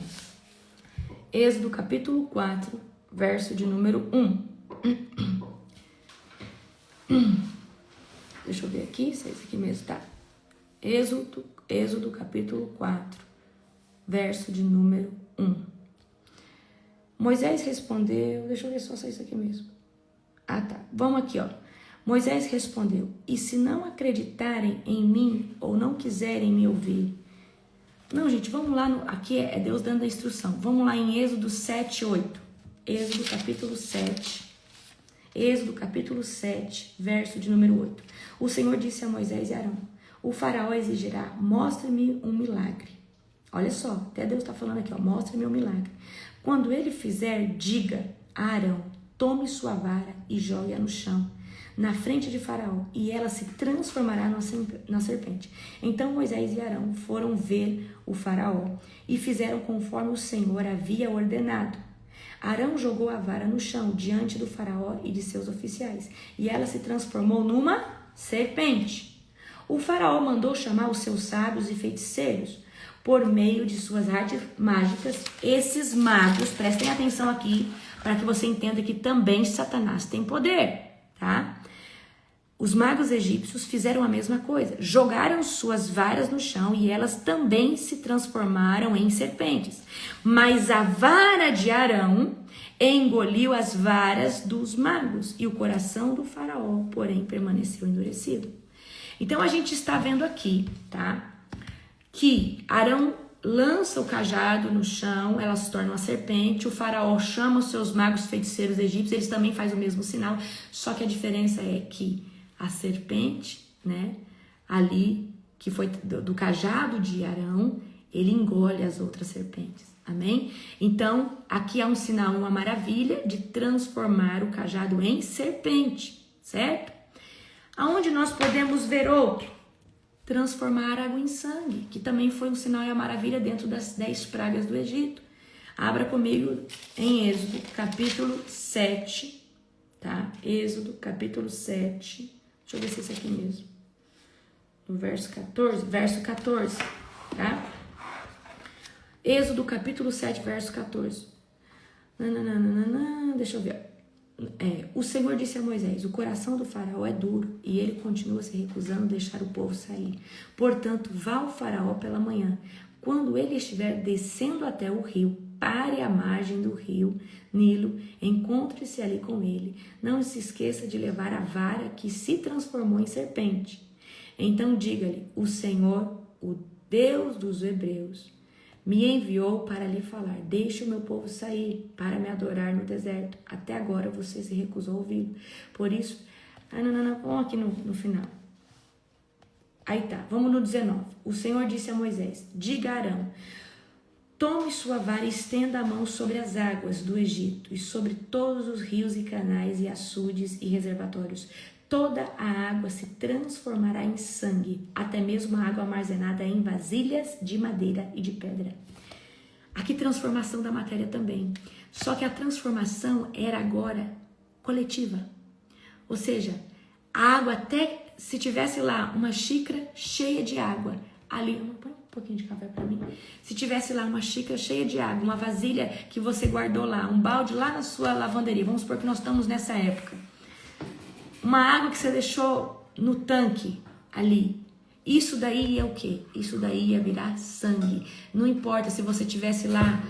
Êxodo capítulo 4, verso de número 1. Deixa eu ver aqui, se é isso aqui mesmo, tá? Êxodo capítulo 4, verso de número 1. Moisés respondeu, deixa eu ver só se é isso aqui mesmo. Ah, tá. Vamos aqui, ó. Moisés respondeu: e se não acreditarem em mim ou não quiserem me ouvir? Não, gente, vamos lá, aqui é Deus dando a instrução. Vamos lá em Êxodo 7, 8. Êxodo capítulo 7. Êxodo capítulo 7, verso de número 8. O Senhor disse a Moisés e Arão: o faraó exigirá, mostre-me um milagre. Olha só, até Deus está falando aqui, ó, mostre-me um milagre. Quando ele fizer, diga a Arão: tome sua vara e jogue-a no chão, na frente de Faraó, e ela se transformará na serpente. Então Moisés e Arão foram ver o Faraó e fizeram conforme o Senhor havia ordenado. Arão jogou a vara no chão diante do Faraó e de seus oficiais, e ela se transformou numa serpente. O Faraó mandou chamar os seus sábios e feiticeiros. Por meio de suas artes mágicas, esses magos, prestem atenção aqui, para que você entenda que também Satanás tem poder, tá? Os magos egípcios fizeram a mesma coisa, jogaram suas varas no chão e elas também se transformaram em serpentes. Mas a vara de Arão engoliu as varas dos magos e o coração do faraó, porém, permaneceu endurecido. Então a gente está vendo aqui, tá? Que Arão lança o cajado no chão, ela se torna uma serpente, o faraó chama os seus magos feiticeiros egípcios, eles também fazem o mesmo sinal, só que a diferença é que a serpente, né, ali, que foi do cajado de Arão, ele engole as outras serpentes, amém? Então, aqui há um sinal, uma maravilha de transformar o cajado em serpente, certo? Aonde nós podemos ver outro? Transformar água em sangue, que também foi um sinal e uma maravilha dentro das 10 pragas do Egito. Abra comigo em Êxodo, capítulo 7, tá? Êxodo, capítulo 7. Deixa eu ver se é esse aqui mesmo. No verso 14, tá? Êxodo, capítulo 7, verso 14. Deixa eu ver. O Senhor disse a Moisés: o coração do faraó é duro e ele continua se recusando a deixar o povo sair. Portanto, vá ao faraó pela manhã. Quando ele estiver descendo até o rio, pare à margem do rio Nilo, encontre-se ali com ele. Não se esqueça de levar a vara que se transformou em serpente. Então diga-lhe: o Senhor, o Deus dos hebreus, me enviou para lhe falar: deixe o meu povo sair para me adorar no deserto. Até agora você se recusou a ouvi-lo. Por isso, vamos aqui no final. Aí tá, vamos no 19. O Senhor disse a Moisés: diga a Arão: tome sua vara e estenda a mão sobre as águas do Egito e sobre todos os rios e canais e açudes e reservatórios. Toda a água se transformará em sangue, até mesmo a água armazenada em vasilhas de madeira e de pedra. Aqui transformação da matéria também. Só que a transformação era agora coletiva. Ou seja, a água, até se tivesse lá uma xícara cheia de água, ali, põe um pouquinho de café para mim. Se tivesse lá uma xícara cheia de água, uma vasilha que você guardou lá, um balde lá na sua lavanderia, vamos supor que nós estamos nessa época. Uma água que você deixou no tanque ali Isso daí é o quê? Isso daí ia virar sangue. Não importa se você tivesse lá,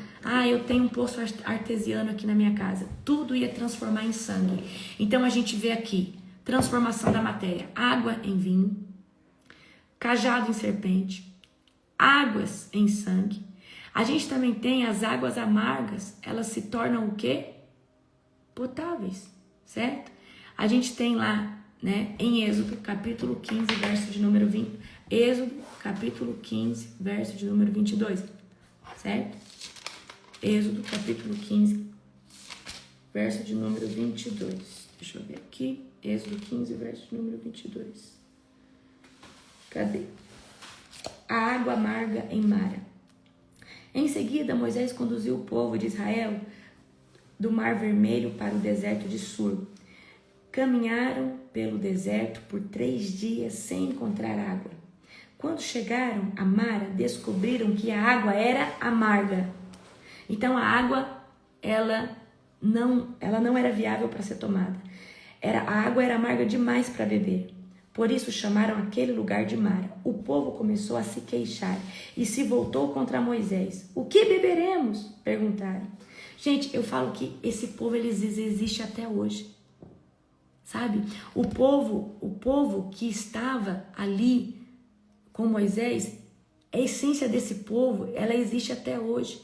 eu tenho um poço artesiano aqui na minha casa. Tudo ia transformar em sangue. Então a gente vê aqui, transformação da matéria. Água em vinho, cajado em serpente, águas em sangue. A gente também tem as águas amargas, elas se tornam o quê? Potáveis, certo? A gente tem lá, né, em Êxodo, capítulo 15, verso de número 20. Êxodo, capítulo 15, verso de número 22, certo? Êxodo, capítulo 15, verso de número 22. Deixa eu ver aqui. Êxodo 15, verso de número 22. Cadê? A água amarga em Mara. Em seguida, Moisés conduziu o povo de Israel do Mar Vermelho para o deserto de Sur. Caminharam pelo deserto por 3 dias sem encontrar água. Quando chegaram a Mara, descobriram que a água era amarga. Então a água, ela não era viável para ser tomada. A água era amarga demais para beber. Por isso chamaram aquele lugar de Mara. O povo começou a se queixar e se voltou contra Moisés. O que beberemos? Perguntaram. Gente, eu falo que esse povo, eles existem até hoje. Sabe? O povo que estava ali com Moisés, a essência desse povo, ela existe até hoje.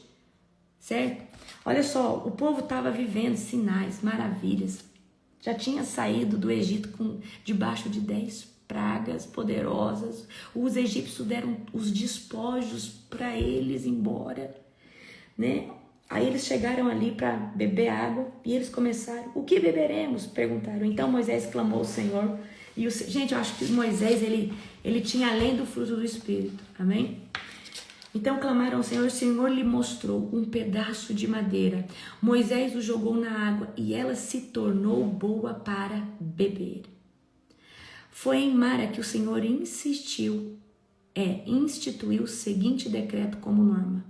Certo? Olha só, o povo estava vivendo sinais, maravilhas. Já tinha saído do Egito debaixo de 10 pragas poderosas. Os egípcios deram os despojos para eles embora, né? Aí eles chegaram ali para beber água e eles começaram, o que beberemos? Perguntaram. Então Moisés clamou ao Senhor. Gente, eu acho que Moisés, ele tinha além do fruto do Espírito. Amém? Então clamaram ao Senhor, o Senhor lhe mostrou um pedaço de madeira. Moisés o jogou na água e ela se tornou boa para beber. Foi em Mara que o Senhor instituiu o seguinte decreto como norma,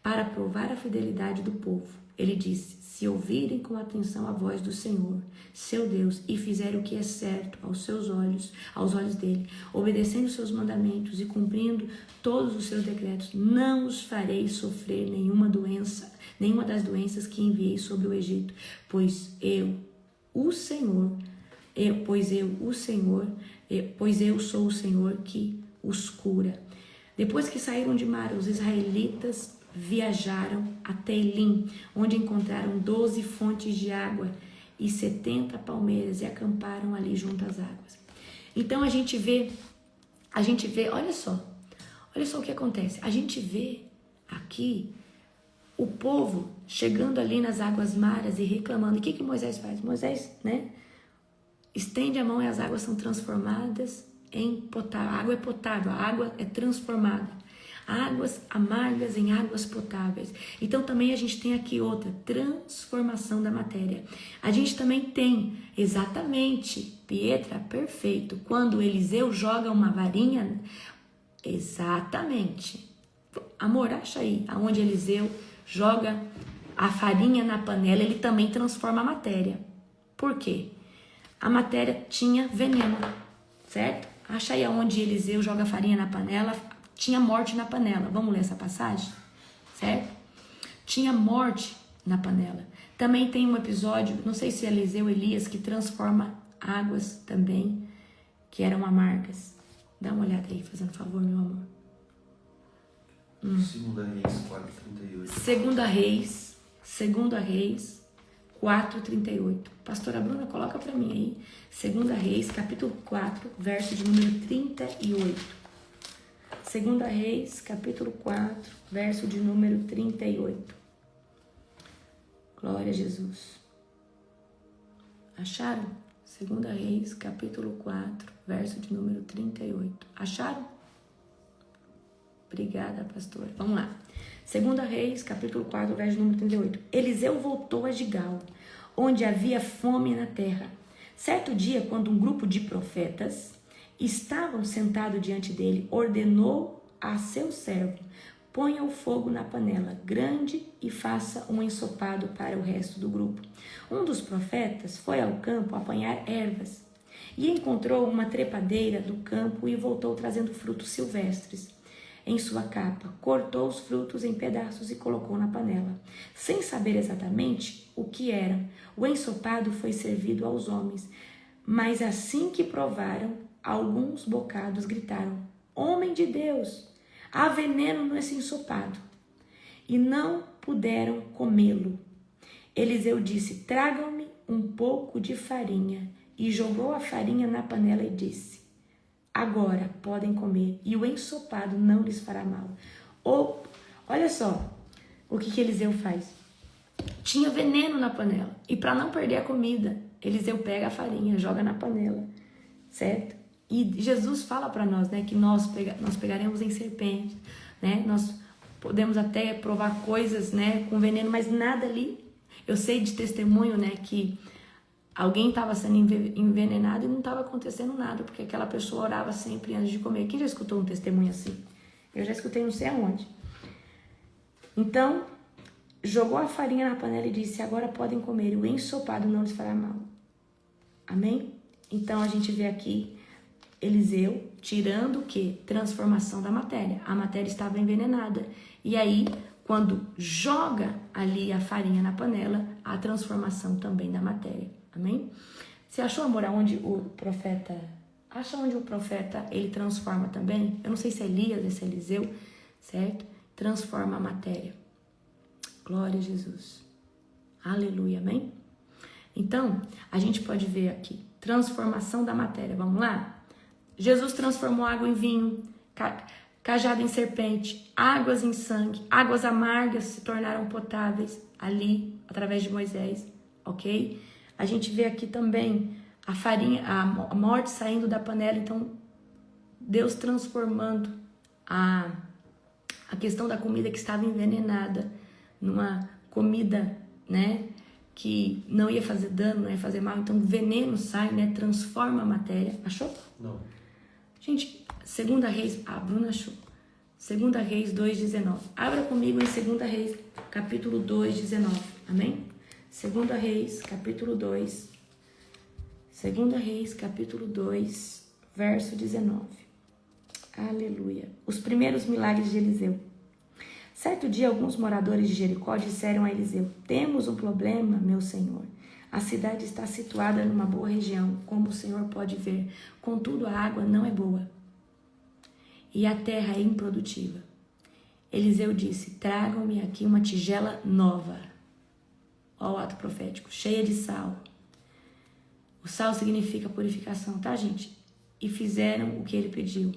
para provar a fidelidade do povo. Ele disse, se ouvirem com atenção a voz do Senhor, seu Deus, e fizerem o que é certo aos olhos dele, obedecendo seus mandamentos e cumprindo todos os seus decretos, não os farei sofrer nenhuma das doenças que enviei sobre o Egito, pois eu sou o Senhor que os cura. Depois que saíram de Mara, os israelitas viajaram até Elim, onde encontraram 12 fontes de água e 70 palmeiras e acamparam ali junto às águas. Então a gente vê, olha só o que acontece. A gente vê aqui o povo chegando ali nas águas maras e reclamando. O que Moisés faz? Moisés, né, estende a mão e as águas são transformadas em potável. A água é potável, a água é transformada. Águas amargas em águas potáveis. Então também a gente tem aqui outra transformação da matéria. A gente também tem exatamente, Pietra, perfeito, quando Eliseu joga uma varinha, exatamente, amor, acha aí, aonde Eliseu joga a farinha na panela, ele também transforma a matéria. Por quê? A matéria tinha veneno, certo? Acha aí aonde Eliseu joga a farinha na panela, tinha morte na panela. Vamos ler essa passagem? Certo? Tinha morte na panela. Também tem um episódio, não sei se é Eliseu Elias, que transforma águas também, que eram amargas. Dá uma olhada aí, fazendo favor, meu amor. 2 Reis 4:38. 2 Reis 4:38. Pastora Bruna, coloca para mim aí. 2 Reis, capítulo 4, verso de número 38. 2 Reis, capítulo 4, verso de número 38. Glória a Jesus. Acharam? 2 Reis, capítulo 4, verso de número 38. Acharam? Obrigada, pastora. Vamos lá. 2 Reis, capítulo 4, verso de número 38. Eliseu voltou a Gigal, onde havia fome na terra. Certo dia, quando um grupo de profetas estavam sentados diante dele, ordenou a seu servo, ponha o fogo na panela grande e faça um ensopado para o resto do grupo. Um dos profetas foi ao campo apanhar ervas E encontrou uma trepadeira do campo e voltou trazendo frutos silvestres em sua capa. Cortou os frutos em pedaços e colocou na panela. Sem saber exatamente o que era, o ensopado foi servido aos homens. Mas assim que provaram, alguns bocados gritaram: Homem de Deus, há veneno nesse ensopado. E não puderam comê-lo. Eliseu disse: Tragam-me um pouco de farinha. E jogou a farinha na panela e disse: Agora podem comer, e o ensopado não lhes fará mal. Olha só o que Eliseu faz. Tinha veneno na panela. E para não perder a comida, Eliseu pega a farinha, joga na panela, certo? E Jesus fala para nós, né, que nós pegaremos em serpentes, né? Nós podemos até provar coisas, né, com veneno, mas nada ali. Eu sei de testemunho, né, que alguém estava sendo envenenado e não estava acontecendo nada, porque aquela pessoa orava sempre antes de comer. Quem já escutou um testemunho assim? Eu já escutei não sei aonde. Então, jogou a farinha na panela e disse: Agora podem comer, e o ensopado não lhes fará mal. Amém? Então, a gente vê aqui Eliseu tirando o quê? Transformação da matéria. A matéria estava envenenada. E aí, quando joga ali a farinha na panela, a transformação também da matéria. Amém? Você achou, amor, onde o profeta... Acha onde o profeta, ele transforma também? Eu não sei se é Elias, se é Eliseu, certo? Transforma a matéria. Glória a Jesus. Aleluia, amém? Então, a gente pode ver aqui, transformação da matéria. Vamos lá? Jesus transformou água em vinho, cajado em serpente, águas em sangue, águas amargas se tornaram potáveis ali, através de Moisés, ok? A gente vê aqui também a farinha, a morte saindo da panela, então Deus transformando a questão da comida que estava envenenada numa comida, né, que não ia fazer dano, não ia fazer mal, então o veneno sai, né, transforma a matéria. Achou? Não. Gente, 2 Reis, a Bruna achou. 2 Reis 2:19. Abra comigo em 2 Reis, capítulo 2:19. Amém? 2 Reis, capítulo 2. 2 Reis, capítulo 2, verso 19. Aleluia. Os primeiros milagres de Eliseu. Certo dia, alguns moradores de Jericó disseram a Eliseu: Temos um problema, meu senhor. A cidade está situada numa boa região, como o senhor pode ver. Contudo, a água não é boa e a terra é improdutiva. Eliseu disse: Tragam-me aqui uma tigela nova. Olha o ato profético, cheia de sal. O sal significa purificação, tá, gente? E fizeram o que ele pediu.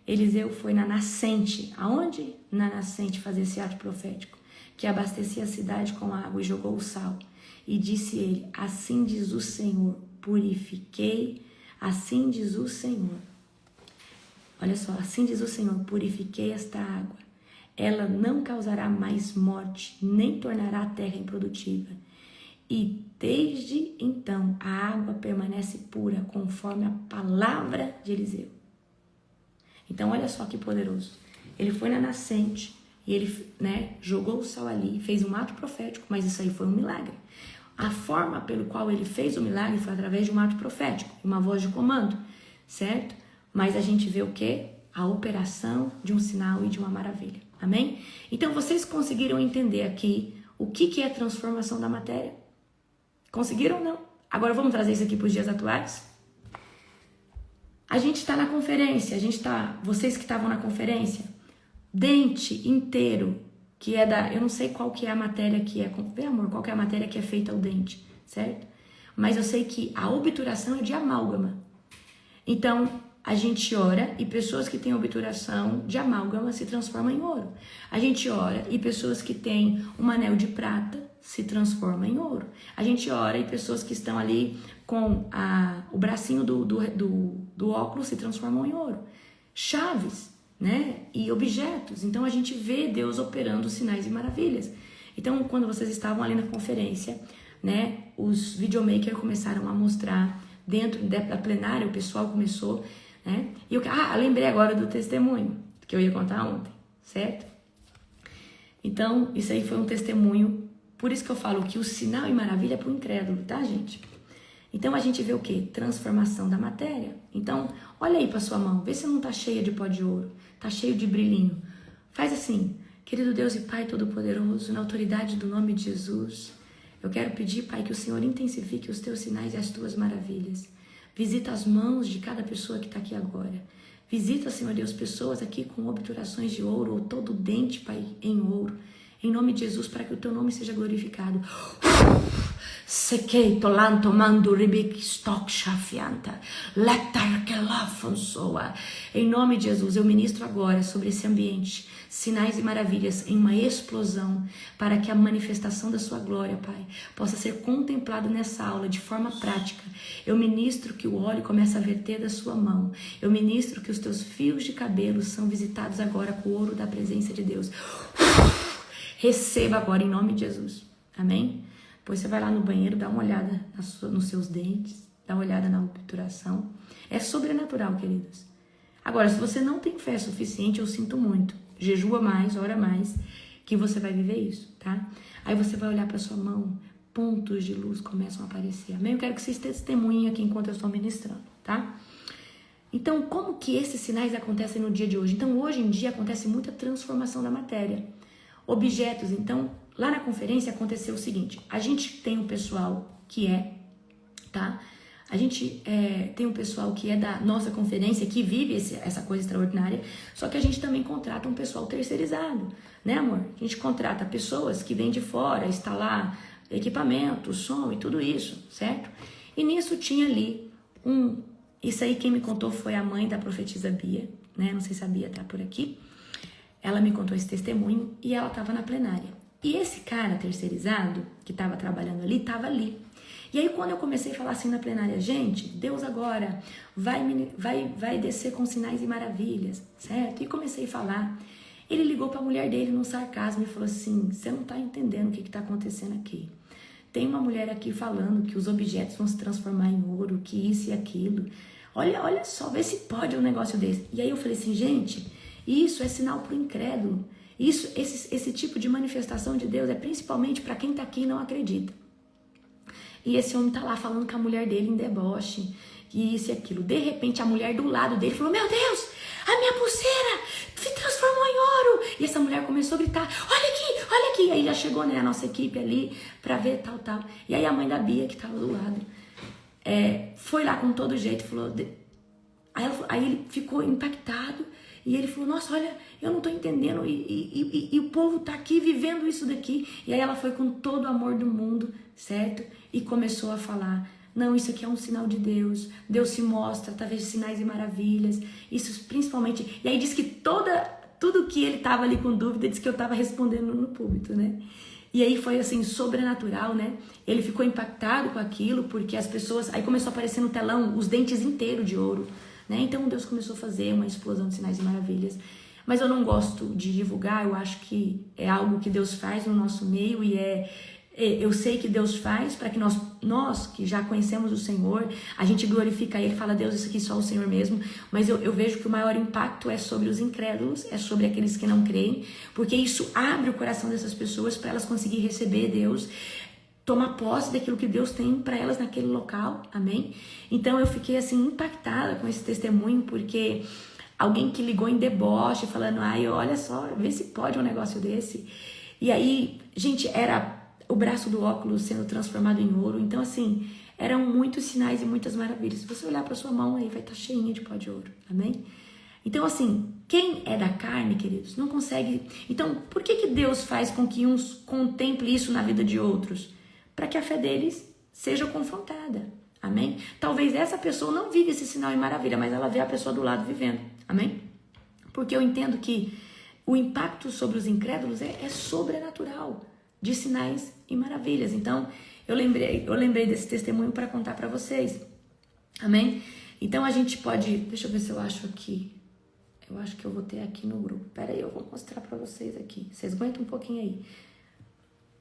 Eliseu foi na nascente. Aonde? Na nascente fazer esse ato profético, que abastecia a cidade com água e jogou o sal. E disse ele: Assim diz o Senhor, purifiquei, assim diz o Senhor. Olha só, assim diz o Senhor, purifiquei esta água. Ela não causará mais morte, nem tornará a terra improdutiva. E desde então a água permanece pura, conforme a palavra de Eliseu. Então olha só que poderoso. Ele foi na nascente e ele, né, jogou o sal ali, fez um ato profético, mas isso aí foi um milagre. A forma pelo qual ele fez o milagre foi através de um ato profético, uma voz de comando, certo? Mas a gente vê o quê? A operação de um sinal e de uma maravilha. Amém? Então vocês conseguiram entender aqui o que é a transformação da matéria? Conseguiram ou não? Agora vamos trazer isso aqui para os dias atuais? A gente está na conferência, vocês que estavam na conferência, dente inteiro, que é da, eu não sei qual que é a matéria que é, vê amor, qual que é a matéria que é feita ao dente, certo? Mas eu sei que a obturação é de amálgama. Então, a gente ora e pessoas que têm obturação de amálgama se transformam em ouro. A gente ora e pessoas que têm um anel de prata se transformam em ouro. A gente ora e pessoas que estão ali com o bracinho do óculos se transformam em ouro. Chaves, né? E objetos. Então a gente vê Deus operando sinais e maravilhas. Então quando vocês estavam ali na conferência, né? Os videomakers começaram a mostrar dentro da plenária, o pessoal começou, né? E eu lembrei agora do testemunho que eu ia contar ontem, certo? Então isso aí foi um testemunho. Por isso que eu falo que o sinal e maravilha é pro incrédulo, tá, gente? Então a gente vê o quê? Transformação da matéria. Então, olha aí para sua mão, vê se não está cheia de pó de ouro, está cheio de brilhinho. Faz assim, querido Deus e Pai Todo-Poderoso, na autoridade do nome de Jesus, eu quero pedir, Pai, que o Senhor intensifique os teus sinais e as tuas maravilhas. Visita as mãos de cada pessoa que está aqui agora. Visita, Senhor Deus, pessoas aqui com obturações de ouro ou todo dente, Pai, em ouro. Em nome de Jesus, para que o teu nome seja glorificado. Sequei tolanto mando ribik stock chafianta letar que lá fonsoa. Em nome de Jesus, eu ministro agora sobre esse ambiente sinais e maravilhas em uma explosão para que a manifestação da sua glória, Pai, possa ser contemplado nessa aula de forma prática. Eu ministro que o óleo comece a verter da sua mão. Eu ministro que os teus fios de cabelo são visitados agora com o ouro da presença de Deus. Receba agora em nome de Jesus. Amém? Depois você vai lá no banheiro, dá uma olhada nos seus dentes, dá uma olhada na obturação. É sobrenatural, queridos. Agora, se você não tem fé suficiente, eu sinto muito. Jejua mais, ora mais, que você vai viver isso, tá? Aí você vai olhar para sua mão, pontos de luz começam a aparecer. Amém? Eu quero que vocês testemunhem aqui enquanto eu estou ministrando, tá? Então, como que esses sinais acontecem no dia de hoje? Então, hoje em dia acontece muita transformação da matéria. Objetos, então, lá na conferência aconteceu o seguinte, a gente tem um pessoal que tá? A gente tem um pessoal que é da nossa conferência, que vive essa coisa extraordinária, só que a gente também contrata um pessoal terceirizado, né, amor? A gente contrata pessoas que vêm de fora, instalar equipamento, som e tudo isso, certo? E nisso tinha ali isso aí quem me contou foi a mãe da profetisa Bia, né? Não sei se a Bia tá por aqui. Ela me contou esse testemunho e ela estava na plenária. E esse cara terceirizado, que estava trabalhando ali, estava ali. E aí quando eu comecei a falar assim na plenária, gente, Deus agora vai descer com sinais e maravilhas, certo? E comecei a falar. Ele ligou para a mulher dele num sarcasmo e falou assim, você não está entendendo o que está acontecendo aqui. Tem uma mulher aqui falando que os objetos vão se transformar em ouro, que isso e aquilo. Olha só, vê se pode um negócio desse. E aí eu falei assim, gente, isso é sinal para o incrédulo. Esse tipo de manifestação de Deus é principalmente para quem está aqui e não acredita. E esse homem tá lá falando com a mulher dele em deboche, e isso e aquilo. De repente, a mulher do lado dele falou, meu Deus, a minha pulseira se transformou em ouro. E essa mulher começou a gritar, olha aqui. E aí já chegou, né, a nossa equipe ali pra ver tal. E aí a mãe da Bia, que tava do lado, foi lá com todo jeito, falou... Aí ele ficou impactado, e ele falou, nossa, olha, eu não tô entendendo, e o povo tá aqui vivendo isso daqui. E aí ela foi com todo o amor do mundo, certo? E começou a falar, não, isso aqui é um sinal de Deus, Deus se mostra através de sinais e maravilhas, isso principalmente, e aí diz que tudo que ele tava ali com dúvida, diz que eu tava respondendo no púlpito, né? E aí foi assim, sobrenatural, né? Ele ficou impactado com aquilo, porque as pessoas, aí começou a aparecer no telão os dentes inteiros de ouro, né? Então Deus começou a fazer uma explosão de sinais e maravilhas. Mas eu não gosto de divulgar, eu acho que é algo que Deus faz no nosso meio e eu sei que Deus faz para que nós que já conhecemos o Senhor, a gente glorifica Ele, fala, Deus, isso aqui só o Senhor mesmo, mas eu vejo que o maior impacto é sobre os incrédulos, é sobre aqueles que não creem, porque isso abre o coração dessas pessoas para elas conseguirem receber Deus, tomar posse daquilo que Deus tem para elas naquele local, amém? Então eu fiquei assim impactada com esse testemunho, porque alguém que ligou em deboche, falando, olha só, vê se pode um negócio desse. E aí, gente, era o braço do óculos sendo transformado em ouro. Então, assim, eram muitos sinais e muitas maravilhas. Se você olhar para sua mão aí, vai estar cheinha de pó de ouro, amém? Então, assim, quem é da carne, queridos, não consegue... Então, por que Deus faz com que uns contemplem isso na vida de outros? Para que a fé deles seja confrontada, amém? Talvez essa pessoa não vive esse sinal e maravilha, mas ela vê a pessoa do lado vivendo, amém? Porque eu entendo que o impacto sobre os incrédulos é sobrenatural, de sinais e maravilhas. Então, eu lembrei desse testemunho para contar para vocês, amém? Então, a gente pode... Deixa eu ver se eu acho aqui. Eu acho que eu vou ter aqui no grupo. Pera aí, eu vou mostrar para vocês aqui. Vocês aguentam um pouquinho aí,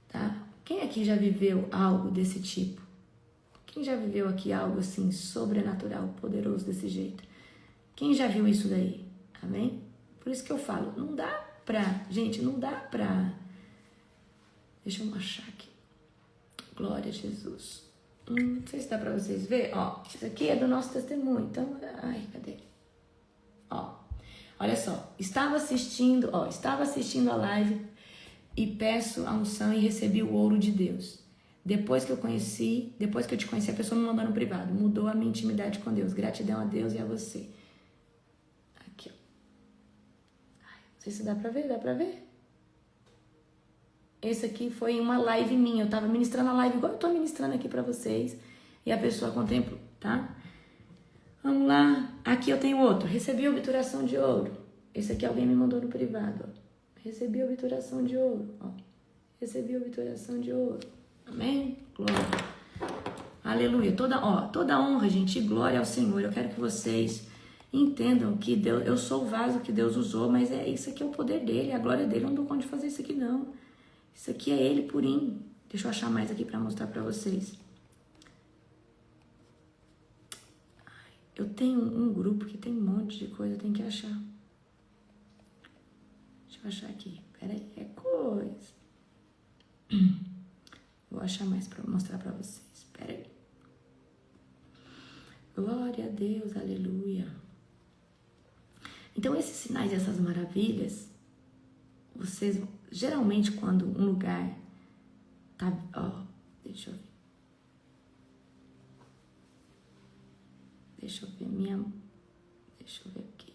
tá? Quem aqui já viveu algo desse tipo? Quem já viveu aqui algo assim, sobrenatural, poderoso desse jeito? Quem já viu isso daí? Amém? Por isso que eu falo, não dá pra... Gente, não dá pra... Deixa eu achar aqui. Glória a Jesus. Não sei se dá pra vocês ver. Ó, isso aqui é do nosso testemunho. Então, ai, cadê? Ó, olha só. Estava assistindo a live e peço a unção e recebi o ouro de Deus. Depois que eu te conheci, a pessoa me mandou no privado. Mudou a minha intimidade com Deus. Gratidão a Deus e a você. Aqui, ó. Ai, não sei se dá pra ver, Esse aqui foi uma live minha. Eu tava ministrando a live igual eu tô ministrando aqui pra vocês. E a pessoa contemplou, tá? Vamos lá. Aqui eu tenho outro. Recebi obturação de ouro. Esse aqui alguém me mandou no privado, ó. Recebi obturação de ouro, ó. Recebi obturação de ouro. Amém? Glória. Aleluia. Toda honra, gente, e glória ao Senhor. Eu quero que vocês entendam que Deus, eu sou o vaso que Deus usou, mas isso aqui é o poder dele, a glória dele. Eu não dou conta de fazer isso aqui, não. Isso aqui é ele purinho. Deixa eu achar mais aqui pra mostrar pra vocês. Eu tenho um grupo que tem um monte de coisa, eu tenho que achar. Deixa eu achar aqui. Peraí, é coisa. Vou achar mais pra mostrar pra vocês. Peraí. Glória a Deus, aleluia. Então, esses sinais e essas maravilhas, vocês, geralmente, quando um lugar tá... Ó, deixa eu ver. Deixa eu ver aqui.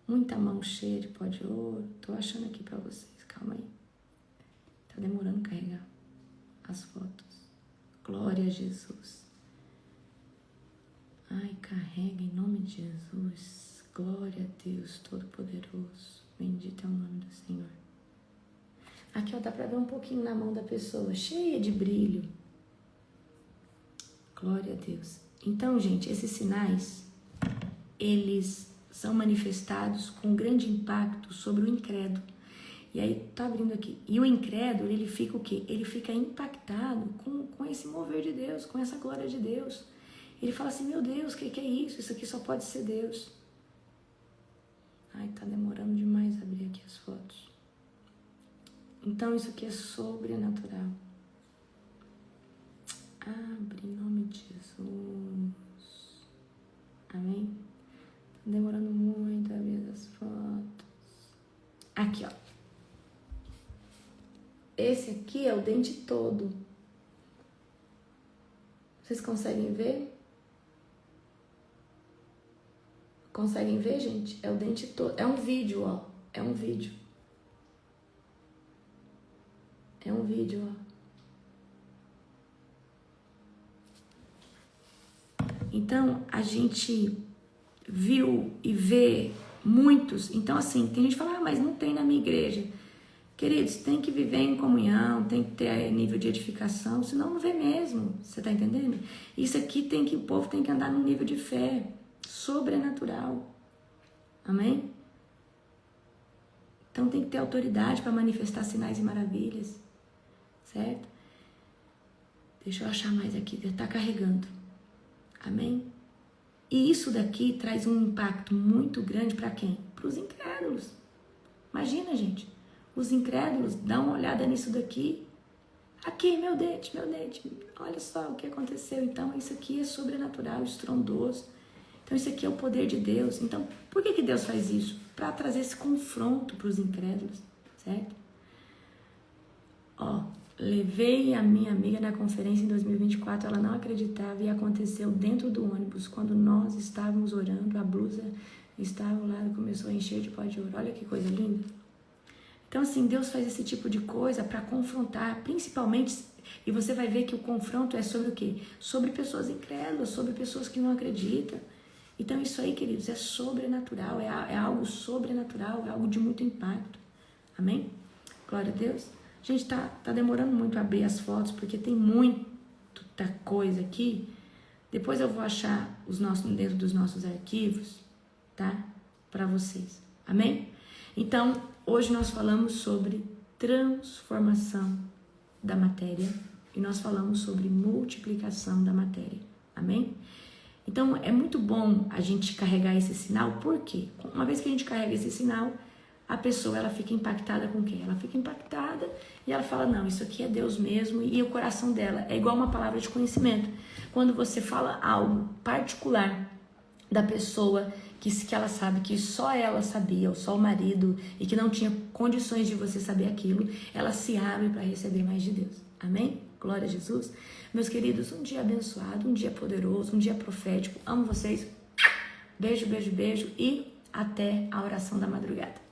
Muita mão cheia de pó de ouro. Tô achando aqui pra vocês. Calma aí. Tá demorando a carregar as fotos. Glória a Jesus. Ai, carrega em nome de Jesus. Glória a Deus Todo-Poderoso. Bendito é o nome do Senhor. Aqui, ó, dá pra ver um pouquinho na mão da pessoa. Cheia de brilho. Glória a Deus. Então, gente, esses sinais, eles são manifestados com grande impacto sobre o incrédulo. E aí, tá abrindo aqui. E o incrédulo, ele fica o quê? Ele fica impactado com esse mover de Deus, com essa glória de Deus. Ele fala assim, meu Deus, o que é isso? Isso aqui só pode ser Deus. Ai, tá demorando demais abrir aqui as fotos. Então, isso aqui é sobrenatural. Abre em nome de Jesus. Amém? Tá demorando muito a abrir as fotos. Aqui, ó. Esse aqui é o dente todo. Vocês conseguem ver? Conseguem ver, gente? É o dente todo. É um vídeo, ó. É um vídeo. É um vídeo, ó. Então, a gente viu e vê muitos. Então, assim, tem gente que fala, mas não tem na minha igreja. Queridos, tem que viver em comunhão, tem que ter nível de edificação, senão não vê mesmo. Você tá entendendo? Isso aqui o povo tem que andar num nível de fé sobrenatural. Amém? Então tem que ter autoridade para manifestar sinais e maravilhas. Certo? Deixa eu achar mais aqui, tá carregando. Amém? E isso daqui traz um impacto muito grande para quem? Para os incrédulos. Imagina, gente. Os incrédulos, dá uma olhada nisso daqui. Aqui, meu dente. Olha só o que aconteceu. Então, isso aqui é sobrenatural, estrondoso. Então, isso aqui é o poder de Deus. Então, por que Deus faz isso? Para trazer esse confronto para os incrédulos, certo? Ó, levei a minha amiga na conferência em 2024, ela não acreditava e aconteceu dentro do ônibus, quando nós estávamos orando, a blusa estava ao lado, começou a encher de pó de ouro. Olha que coisa linda. Então, assim, Deus faz esse tipo de coisa para confrontar, principalmente, e você vai ver que o confronto é sobre o quê? Sobre pessoas incrédulas, sobre pessoas que não acreditam. Então, isso aí, queridos, é sobrenatural, é algo sobrenatural, é algo de muito impacto. Amém? Glória a Deus. Gente, tá demorando muito a abrir as fotos, porque tem muita coisa aqui. Depois eu vou achar dentro dos nossos arquivos, tá? Para vocês. Amém? Então, hoje nós falamos sobre transformação da matéria e nós falamos sobre multiplicação da matéria. Amém? Então, é muito bom a gente carregar esse sinal, por quê? Uma vez que a gente carrega esse sinal, a pessoa ela fica impactada com o quê? Ela fica impactada E ela fala, não, isso aqui é Deus mesmo. E o coração dela é igual uma palavra de conhecimento. Quando você fala algo particular da pessoa que ela sabe que só ela sabia, ou só o marido, e que não tinha condições de você saber aquilo, ela se abre para receber mais de Deus. Amém? Glória a Jesus. Meus queridos, um dia abençoado, um dia poderoso, um dia profético. Amo vocês. Beijo, beijo, beijo e até a oração da madrugada.